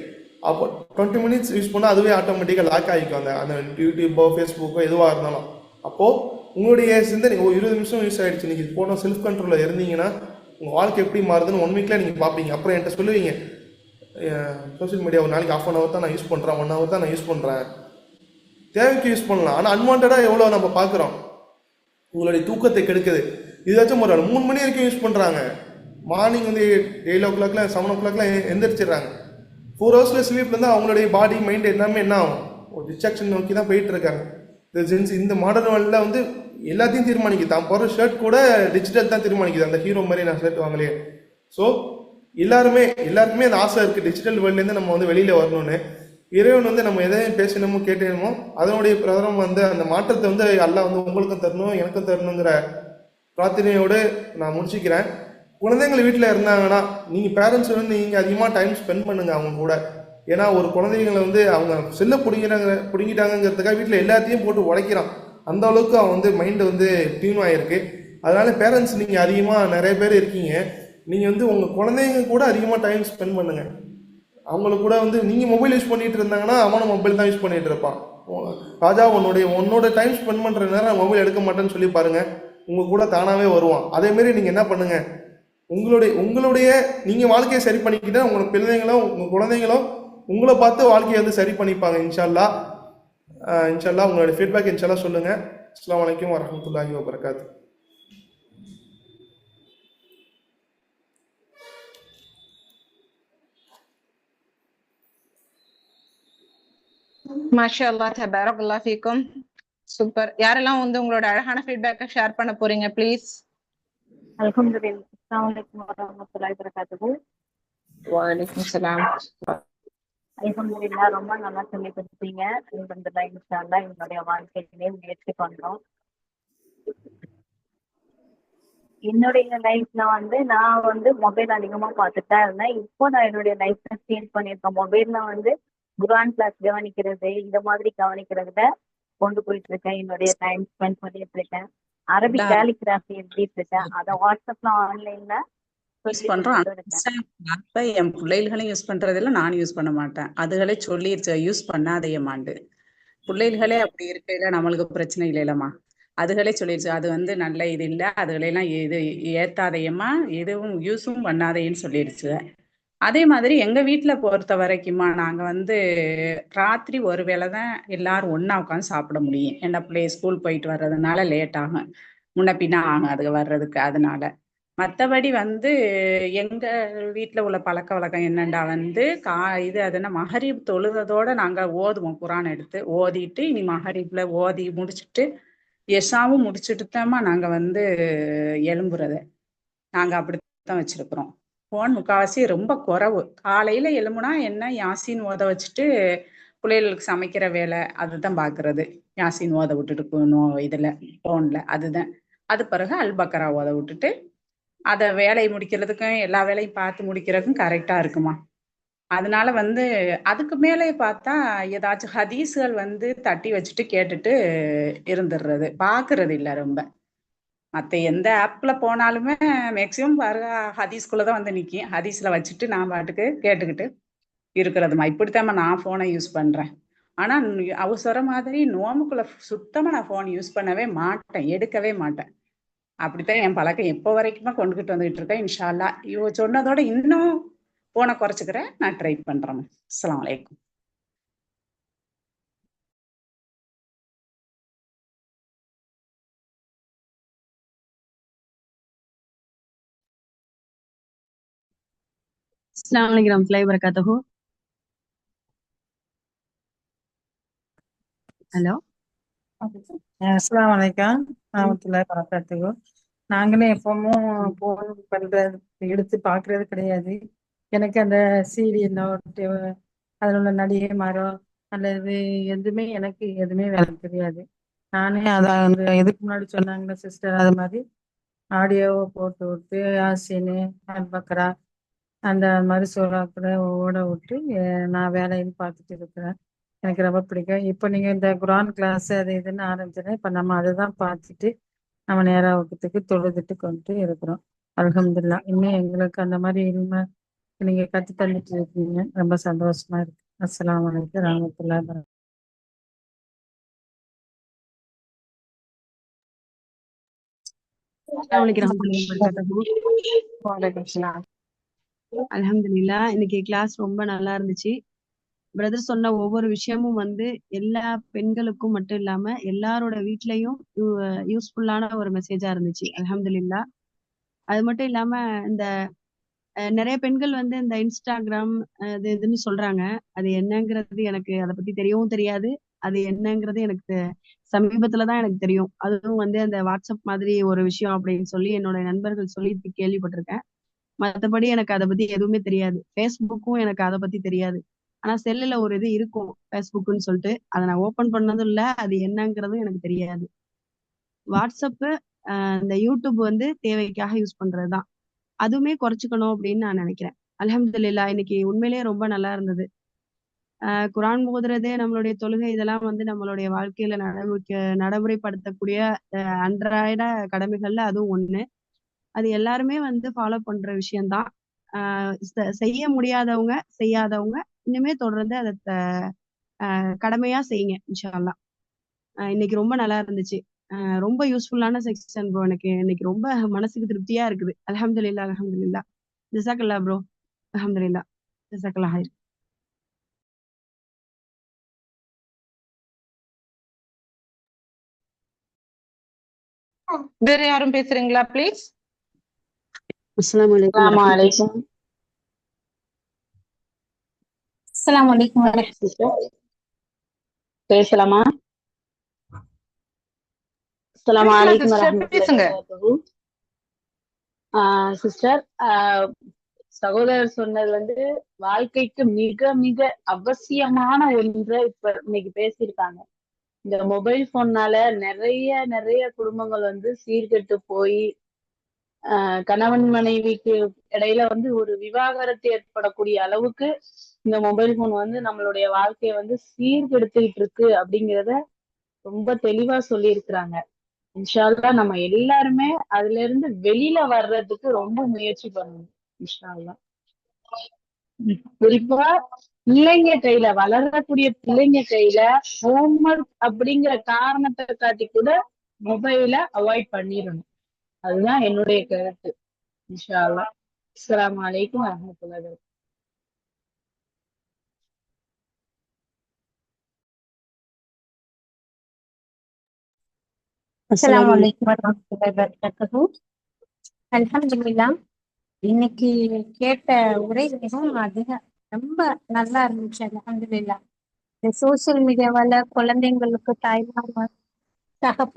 Speaker 1: அப்போ 20 minutes யூஸ் பண்ணால் அதுவே ஆட்டோமேட்டிக்காக லாக் ஆகிக்கும், அந்த யூடியூப்போ ஃபேஸ்புக்கோ எதுவாக இருந்தாலும். அப்போது உங்களுடைய சிந்தனை 20 நிமிஷம் யூஸ் ஆகிடுச்சு, நீங்கள் இது போனால் செல்ஃப் கண்ட்ரோலில் இருந்தீங்கன்னா உங்கள் வாழ்க்கை எப்படி மாறுதுன்னு 1 weekல நீங்கள் பார்ப்பீங்க. அப்புறம் என்கிட்ட சொல்லுவீங்க, சோஷியல் மீடியா ஒரு நாளைக்கு ஆஃப் அன் ஹவர் தான் நான் யூஸ் பண்ணுறேன், 1 ஹவர் தான் நான் யூஸ் பண்ணுறேன். தேவைக்கு யூஸ் பண்ணலாம், ஆனால் அன்வான்டாக எவ்வளோ நம்ம பார்க்குறோம். உங்களுடைய தூக்கத்தை கெடுக்குது. இதாச்சும் ஒரு 3 மணி வரைக்கும் யூஸ் பண்ணுறாங்க. மார்னிங் வந்து 7 o'clock 7 o'clock எந்திரிச்சிடுறாங்க. 4 hours ஸ்லீப் இருந்தால் அவங்களுடைய பாடி மைண்ட் எல்லாமே என்ன ஆகும், ஒரு டிஸ்ட்ராக்ஷன் நோக்கி தான் போயிட்டு இருக்காங்க. இந்த மாடர்ன் வேர்ல்டில் வந்து எல்லாத்தையும் தீர்மானிக்குது. தான் போகிற ஷர்ட் கூட டிஜிட்டல் தான் தீர்மானிக்குது. அந்த ஹீரோ மாதிரி நான் ஷர்ட் வாங்கலையே. ஸோ எல்லாருக்குமே அந்த ஆசை இருக்குது, டிஜிட்டல் வேர்ல்ட்லேருந்து நம்ம வந்து வெளியில் வரணும்னு. இறைவன் வந்து நம்ம எதையும் பேசணுமோ கேட்டணுமோ அதனுடைய பிரதமம் வந்து அந்த மாற்றத்தை வந்து அல்லாஹ் வந்து உங்களுக்கும் தரணும் எனக்கும் தரணுங்கிற பிரார்த்தனையோடு நான் முடிச்சுக்கிறேன். குழந்தைங்கள் வீட்டில் இருந்தாங்கன்னா நீங்கள் பேரண்ட்ஸ் வந்து நீங்கள் அதிகமாக டைம் ஸ்பெண்ட் பண்ணுங்கள் அவங்க கூட. ஏன்னா ஒரு குழந்தைங்களை வந்து அவங்க செல்ல பிடுங்கிட்டாங்கிறதுக்காக வீட்டில் எல்லாத்தையும் போட்டு உடைக்கிறான். அந்த அளவுக்கு அவன் வந்து மைண்டு வந்து டியூன் ஆகிருக்கு. அதனால பேரண்ட்ஸ் நீங்கள் அதிகமாக நிறைய பேர் இருக்கீங்க, நீங்கள் வந்து உங்கள் குழந்தைங்க கூட அதிகமாக டைம் ஸ்பெண்ட் பண்ணுங்கள். அவங்களுக்கு கூட வந்து நீங்கள் மொபைல் யூஸ் பண்ணிட்டு இருந்தாங்கன்னா அவனும் மொபைல் தான் யூஸ் பண்ணிட்டு இருப்பான். ராஜா உன்னோட டைம் ஸ்பெண்ட் பண்ணுற நேரம் மொபைல் எடுக்க மாட்டேன்னு சொல்லி பாருங்கள், உங்கள் கூட தானாகவே வருவான். அதேமாரி நீங்கள் என்ன பண்ணுங்கள், உங்களுடைய நீங்கள் வாழ்க்கையை சரி பண்ணிக்கிட்டால் உங்களோட பிள்ளைங்களும் உங்கள் குழந்தைங்களும் உங்களை பார்த்து வாழ்க்கையை வந்து சரி பண்ணிப்பாங்க. இன்ஷா அல்லாஹ் உங்களுடைய ஃபீட்பேக் இன்ஷா அல்லாஹ் சொல்லுங்கள். அஸ்ஸலாமு அலைக்கும் வரஹ்மத்துல்லாஹி வபரகாத்துஹு.
Speaker 2: மாஷா அல்லாஹ், தபாரக்கல்லாஹ் ஃபீக்கும். சூப்பர். யாரெல்லாம் வந்து உங்களோட அழகான ஃபீட்பேக்கை ஷேர் பண்ண போறீங்க ப்ளீஸ்?
Speaker 3: அல்ஹம்துலில்லாஹ். அஸ்ஸலாமு அலைக்கும் வரஹ்மத்துல்லாஹி வபரகாத்துஹு.
Speaker 2: வலைக்கும் சலாம்.
Speaker 3: அல்ஹம்துலில்லாஹ், ரொம்ப நல்லா சொல்லி கொடுத்தீங்க. அல்ஹம்துலில்லாஹ், இன்ஷா அல்லாஹ் என்னுடைய வாழ்க்கையிலே முயற்சி பண்றோம். என்னுடைய லைஃப்ல வந்து நான் வந்து மொபைல் அதிகமா பார்த்துட்டு தான் இருந்தேன். இப்போ நான் என்னுடைய லைஃப்ல சேஞ்ச் பண்ணியிருக்கேன். மொபைல்ல வந்து குர்ஆன் கிளாஸ் கவனிக்கிறது, இந்த மாதிரி கவனிக்கிறதுல கொண்டு போயிட்டு இருக்கேன். என்னுடைய டைம் ஸ்பெண்ட் பண்ணிட்டு இருக்கேன். அரபிக் கேலிகிராஃபி எழுதிட்டு இருக்கேன். அதை வாட்ஸ்அப்ல ஆன்லைன்ல
Speaker 4: யூஸ் பண்றோம். ஆப்பை என் பிள்ளைகளும் யூஸ் பண்றதில்ல, நானும் யூஸ் பண்ண மாட்டேன். அதுகளே சொல்லிருச்சு யூஸ் பண்ணாதையம்மாண்டு. பிள்ளைகளே அப்படி இருக்கையில நம்மளுக்கு பிரச்சனை இல்லைல்லம்மா. அதுகளே சொல்லிருச்சு அது வந்து நல்ல இது இல்லை, அதுகளெல்லாம் இது ஏத்தாதையம்மா, எதுவும் யூஸும் பண்ணாதைன்னு சொல்லிருச்சு. அதே மாதிரி எங்க வீட்டுல பொறுத்த வரைக்குமா நாங்க வந்து ராத்திரி ஒரு வேளை தான் எல்லாரும் ஒண்ணா உட்காந்து சாப்பிட முடியும். என்ன பிள்ளை ஸ்கூல் போயிட்டு வர்றதுனால லேட் ஆகும், முன்ன பின்ன ஆகும் அது வர்றதுக்கு. அதனால மற்றபடி வந்து எங்க வீட்டுல உள்ள பழக்க வழக்கம் என்னண்டா வந்து இது அதுன்னா மகரீப் தொழுதோட நாங்க ஓதுவோம். குரான் எடுத்து ஓதிட்டு இனி மகரீப்ல ஓதி முடிச்சுட்டு எஷாவும் முடிச்சுட்டு தாம்மா நாங்க வந்து எழும்புறத. நாங்க அப்படித்தான் வச்சிருக்கிறோம். போன் முக்காவாசி ரொம்ப குறைவு. காலையில எழும்புனா என்ன யாசின் ஓத வச்சுட்டு பிள்ளைகளுக்கு சமைக்கிற வேலை அதுதான் பாக்குறது. யாசின் ஓத விட்டுட்டு இதுல போன்ல அதுதான். அது பிறகு அல்பக்கரா ஓத விட்டுட்டு அதை வேலையை முடிக்கிறதுக்கும் எல்லா வேலையும் பார்த்து முடிக்கிறதுக்கும் கரெக்டா இருக்குமா. அதனால வந்து அதுக்கு மேலே பார்த்தா ஏதாச்சும் ஹதீஸ்கள் வந்து தட்டி வச்சுட்டு கேட்டுட்டு இருந்துடுறது, பாக்குறது இல்லை ரொம்ப. மற்ற எந்த ஆப்ல போனாலுமே மேக்சிமம் பாருங்க ஹதீஸ்குள்ளதான் வந்து நிற்கும். ஹதீஸ்ல வச்சுட்டு நான் பாட்டுக்கு கேட்டுக்கிட்டு இருக்கிறதுமா. இப்படித்தாம்மா நான் போனை யூஸ் பண்றேன். ஆனா அவசர மாதிரி நோம்புக்குள்ள சுத்தமா நான் போன் யூஸ் பண்ணவே மாட்டேன், எடுக்கவே மாட்டேன். அப்படித்தான் என் பழக்கம் எப்போ வரைக்குமே கொண்டுகிட்டு வந்துகிட்டு இருக்கேன். இன்ஷா அல்லாஹ் இவ சொன்னதோட இன்னும் போனை குறைச்சிக்கிறேன், நான் ட்ரை பண்றேன். அஸ்ஸலாமு அலைக்கும்.
Speaker 5: அஸ்ஸலாமு அலைக்கும் வரஹ்மத்துல்லாஹி வபரகாத்துஹு. ஹலோ,
Speaker 6: அஸ்ஸலாமு அலைக்கும் வரஹ்மத்துல்லாஹி வபரகாத்துஹு. நாங்களும் எப்பவும் போன் பண்றது எடுத்து பார்க்கறது கிடையாது. எனக்கு அந்த சீரியலோ அதில் உள்ள நடிகைமாரோ அல்லது எதுவுமே எனக்கு தெரியாது. நானே அதை அந்த இதுக்கு முன்னாடி சொன்னாங்களே சிஸ்டர், அது மாதிரி ஆடியோவை போட்டு விட்டு யாசின்னு அல்பக்ரா அந்த மாதிரி சூறாக்களை ஓட விட்டு நான் வேலைன்னு பார்த்துட்டு இருக்கிறேன். எனக்கு ரொம்ப பிடிக்கும். இப்போ நீங்கள் இந்த குரான் கிளாஸ் அது இதுன்னு ஆரம்பிச்சேன்னா இப்போ நம்ம அதை தான் பார்த்துட்டு நம்ம நேராவதுக்கு தொழுதுட்டு கொண்டு இருக்கிறோம். அல்ஹம்துலில்லாஹ். இன்னும் எங்களுக்கு அந்த மாதிரி இனிமே நீங்கள் கற்று தந்துட்டு இருக்கீங்க, ரொம்ப சந்தோஷமா இருக்கு. அஸ்ஸலாமு அலைக்கும் வரஹ்மத்துல்லாஹி வபரகாத்துஹு.
Speaker 5: அஸ்ஸலாமு அலைக்கும் வரஹ்மத்துல்லாஹி வபரகாத்துஹு.
Speaker 2: வலைக்கும் சலாம்.
Speaker 5: அல்ஹம்துலில்லா. இன்னைக்கு கிளாஸ் ரொம்ப நல்லா இருந்துச்சு. பிரதர் சொன்ன ஒவ்வொரு விஷயமும் வந்து எல்லா பெண்களுக்கும் மட்டும் இல்லாம எல்லாரோட வீட்லயும் யூஸ்ஃபுல்லான ஒரு மெசேஜா இருந்துச்சு. அல்ஹம்துலில்லா. அது மட்டும் இல்லாம இந்த நிறைய பெண்கள் வந்து இந்த இன்ஸ்டாகிராம் அது இதுன்னு சொல்றாங்க. அது என்னங்கிறது எனக்கு அதை பத்தி தெரியவும் தெரியாது. அது என்னங்கிறது எனக்கு சமீபத்துலதான் எனக்கு தெரியும். அதுவும் வந்து அந்த வாட்ஸ்அப் மாதிரி ஒரு விஷயம் அப்படின்னு சொல்லி என்னோட நண்பர்கள் சொல்லி கேள்விப்பட்டிருக்கேன். மத்தபடி எனக்கு அதை பத்தி எதுவுமே தெரியாது. ஃபேஸ்புக்கும் எனக்கு அதை பத்தி தெரியாது. ஆனா செல்லுல ஒரு இது இருக்கும் ஃபேஸ்புக்னு சொல்லிட்டு, அதை நான் ஓபன் பண்ணதும் இல்ல. அது என்னங்கிறதும் எனக்கு தெரியாது. வாட்ஸ்அப் இந்த யூடியூப் வந்து தேவைக்காக யூஸ் பண்றதுதான். அதுவுமே குறைச்சுக்கணும் அப்படின்னு நான் நினைக்கிறேன். அல்ஹம்துலில்லாஹ் இன்னைக்கு உண்மையிலேயே ரொம்ப நல்லா இருந்தது. குர்ஆன் ஓதுறது, நம்மளுடைய தொழுகை இதெல்லாம் வந்து நம்மளுடைய வாழ்க்கையில நடைமுறைப்படுத்தக்கூடிய அன்றாட கடமைகள்ல அதுவும் ஒண்ணு. அது எல்லாருமே வந்து ஃபாலோ பண்ற விஷயம்தான். செய்ய முடியாதவங்க, செய்யாதவங்க இனிமே தொடர்ந்து அதை கடமையா செய்யுங்க இன்ஷா அல்லாஹ். இன்னைக்கு ரொம்ப நல்லா இருந்துச்சு. ரொம்ப யூஸ்ஃபுல்லான செக்ஷன் ப்ரோ. எனக்கு இன்னைக்கு ரொம்ப மனசுக்கு திருப்தியா இருக்குது. அல்ஹம்துலில்லாஹ் அல்ஹம்துலில்லாஹ். ஜஸாக்கல்லாஹ் ப்ரோ. அல்ஹம்துலில்லாஹ். ஜஸாக்கல்லாஹ் ஹைர்.
Speaker 2: வேற யாரும் பேசுறீங்களா ப்ளீஸ்?
Speaker 5: அஸ்ஸலாமு அலைக்கும்
Speaker 3: அஸ்ஸலாமு
Speaker 5: வரஹ்மத்துல்லாஹ்.
Speaker 3: அலைக்கும். அஸ்ஸலாமு அலைக்கும் சிஸ்டர். பேசலாமா? அஸ்ஸலாமு
Speaker 2: பேசலாம்
Speaker 3: அலைக்கும்
Speaker 2: சிஸ்டர்,
Speaker 3: வரஹ்மத்துல்லாஹி
Speaker 2: பேசுங்க.
Speaker 3: வபரகாத்துஹு. சிஸ்டர், சகோதரர் சொன்னது வந்து வாழ்க்கைக்கு மிக மிக அவசியமான ஒன்றை இப்ப இன்னைக்கு பேசியிருக்காங்க. இந்த மொபைல் போன்னால நிறைய நிறைய குடும்பங்கள் வந்து சீர்கெட்டு போய் கணவன் மனைவிக்கு இடையில வந்து ஒரு விவாகரத்து ஏற்படக்கூடிய அளவுக்கு இந்த மொபைல் போன் வந்து நம்மளுடைய வாழ்க்கையை வந்து சீர்கெடுத்துக்கிட்டு இருக்கு அப்படிங்கிறத ரொம்ப தெளிவா சொல்லி இருக்கிறாங்க. இன்ஷா அல்லாஹ் நம்ம எல்லாருமே அதுல இருந்து வெளியில வர்றதுக்கு ரொம்ப முயற்சி பண்ணணும். இன்ஷா அல்லாஹ். குறிப்பா பிள்ளைங்க கையில, வளரக்கூடிய பிள்ளைங்க கையில ஹோம்ஒர்க் அப்படிங்கிற காரணத்தை காட்டி கூட மொபைலை அவாய்ட் பண்ணிடணும். அதுதான் என்னுடைய கருத்து. இன்ஷா அல்லாஹ். அஸ்ஸலாமு அலைக்கும் வரஹ்மத்துல்லாஹி வபரகாத்துஹு.
Speaker 7: அஸ்ஸலாமு அலைக்கும் வரஹ்மத்துல்லாஹி வபரகாத்துஹு. அல்ஹம்துலில்லாஹ். இன்னைக்கு கேட்ட உரை மிகவும் ரொம்ப நல்லா இருந்துச்சு. அல்ஹம்துலில்லாஹ். இந்த சோசியல் மீடியாவால குழந்தைங்களுக்கு தாய்மார் தகப்ப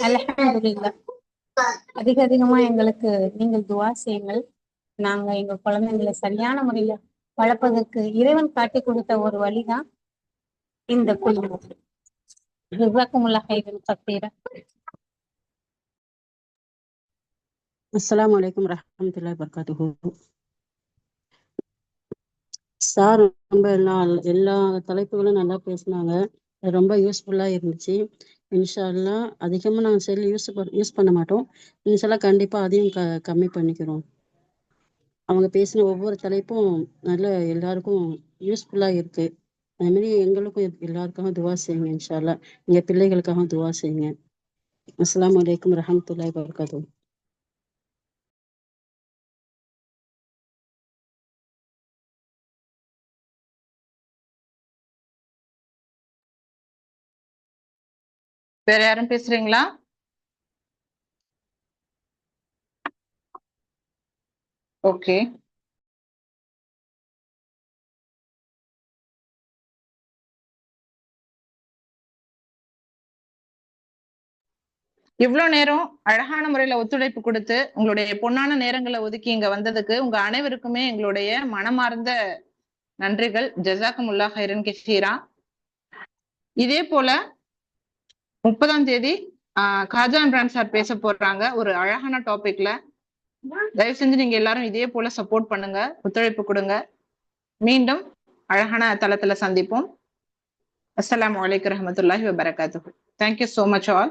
Speaker 7: அல்ஹம்துலில்லாஹ். அதிகமா எங்களுக்கு நீங்கள் துஆ செய்யுங்கள். நாங்க எங்க குழந்தைங்களை சரியான முறையில வளர்ப்பதற்கு இறைவன் காட்டி கொடுத்த ஒரு வழிதான் இந்த குடும்பம். ஜஸாக்குமுல்லாஹ் ஹைரன் கத்தீரா.
Speaker 8: அஸ்ஸலாமு அலைக்கும் வரஹ்மத்துல்லாஹி வபரகாத்துஹு. சார் ரொம்ப எல்லா தலைப்புகளும் நல்லா பேசினாங்க. அது ரொம்ப யூஸ்ஃபுல்லா இருந்துச்சு. இன்ஷா அல்லாஹ் அதிகமா நாங்கள் செல் யூஸ் பண்ண மாட்டோம். இன்ஷா அல்லாஹ் கண்டிப்பா அதையும் கம்மி பண்ணிக்கிறோம். அவங்க பேசின ஒவ்வொரு தலைப்பும் நல்ல எல்லாருக்கும் யூஸ்ஃபுல்லா இருக்கு. அதே மாதிரி எங்களுக்கும் எல்லாருக்காகவும் துவா செய்யுங்க. இன்ஷா அல்லாஹ் எங்க பிள்ளைகளுக்காகவும் துவா செய்யுங்க. அஸ்ஸலாமு அலைக்கும் வரஹ்மத்துல்லாஹி வபரகாத்துஹு.
Speaker 2: வேற யாரும் பேசுறீங்களா? ஓகே. இவ்வளவு நேரம் அழகான முறையில ஒத்துழைப்பு கொடுத்து உங்களுடைய பொன்னான நேரங்களை ஒதுக்கி இங்க வந்ததுக்கு உங்க அனைவருக்குமே எங்களுடைய மனமார்ந்த நன்றிகள். ஜஸாக்குமுல்லாஹ் ஹைரன் கஸீரா. இதே போல 30ஆம் தேதி காஜா இம்ரான் சார் பேச போறாங்க ஒரு அழகான டாபிக்ல. தயவு செஞ்சு நீங்க எல்லாரும் இதே போல சப்போர்ட் பண்ணுங்க, ஒத்துழைப்பு கொடுங்க. மீண்டும் அழகான தளத்துல சந்திப்போம். அஸ்ஸலாமு அலைக்கும் வரஹ்மத்துல்லாஹி வபரகாத்துஹு. Thank you so much all.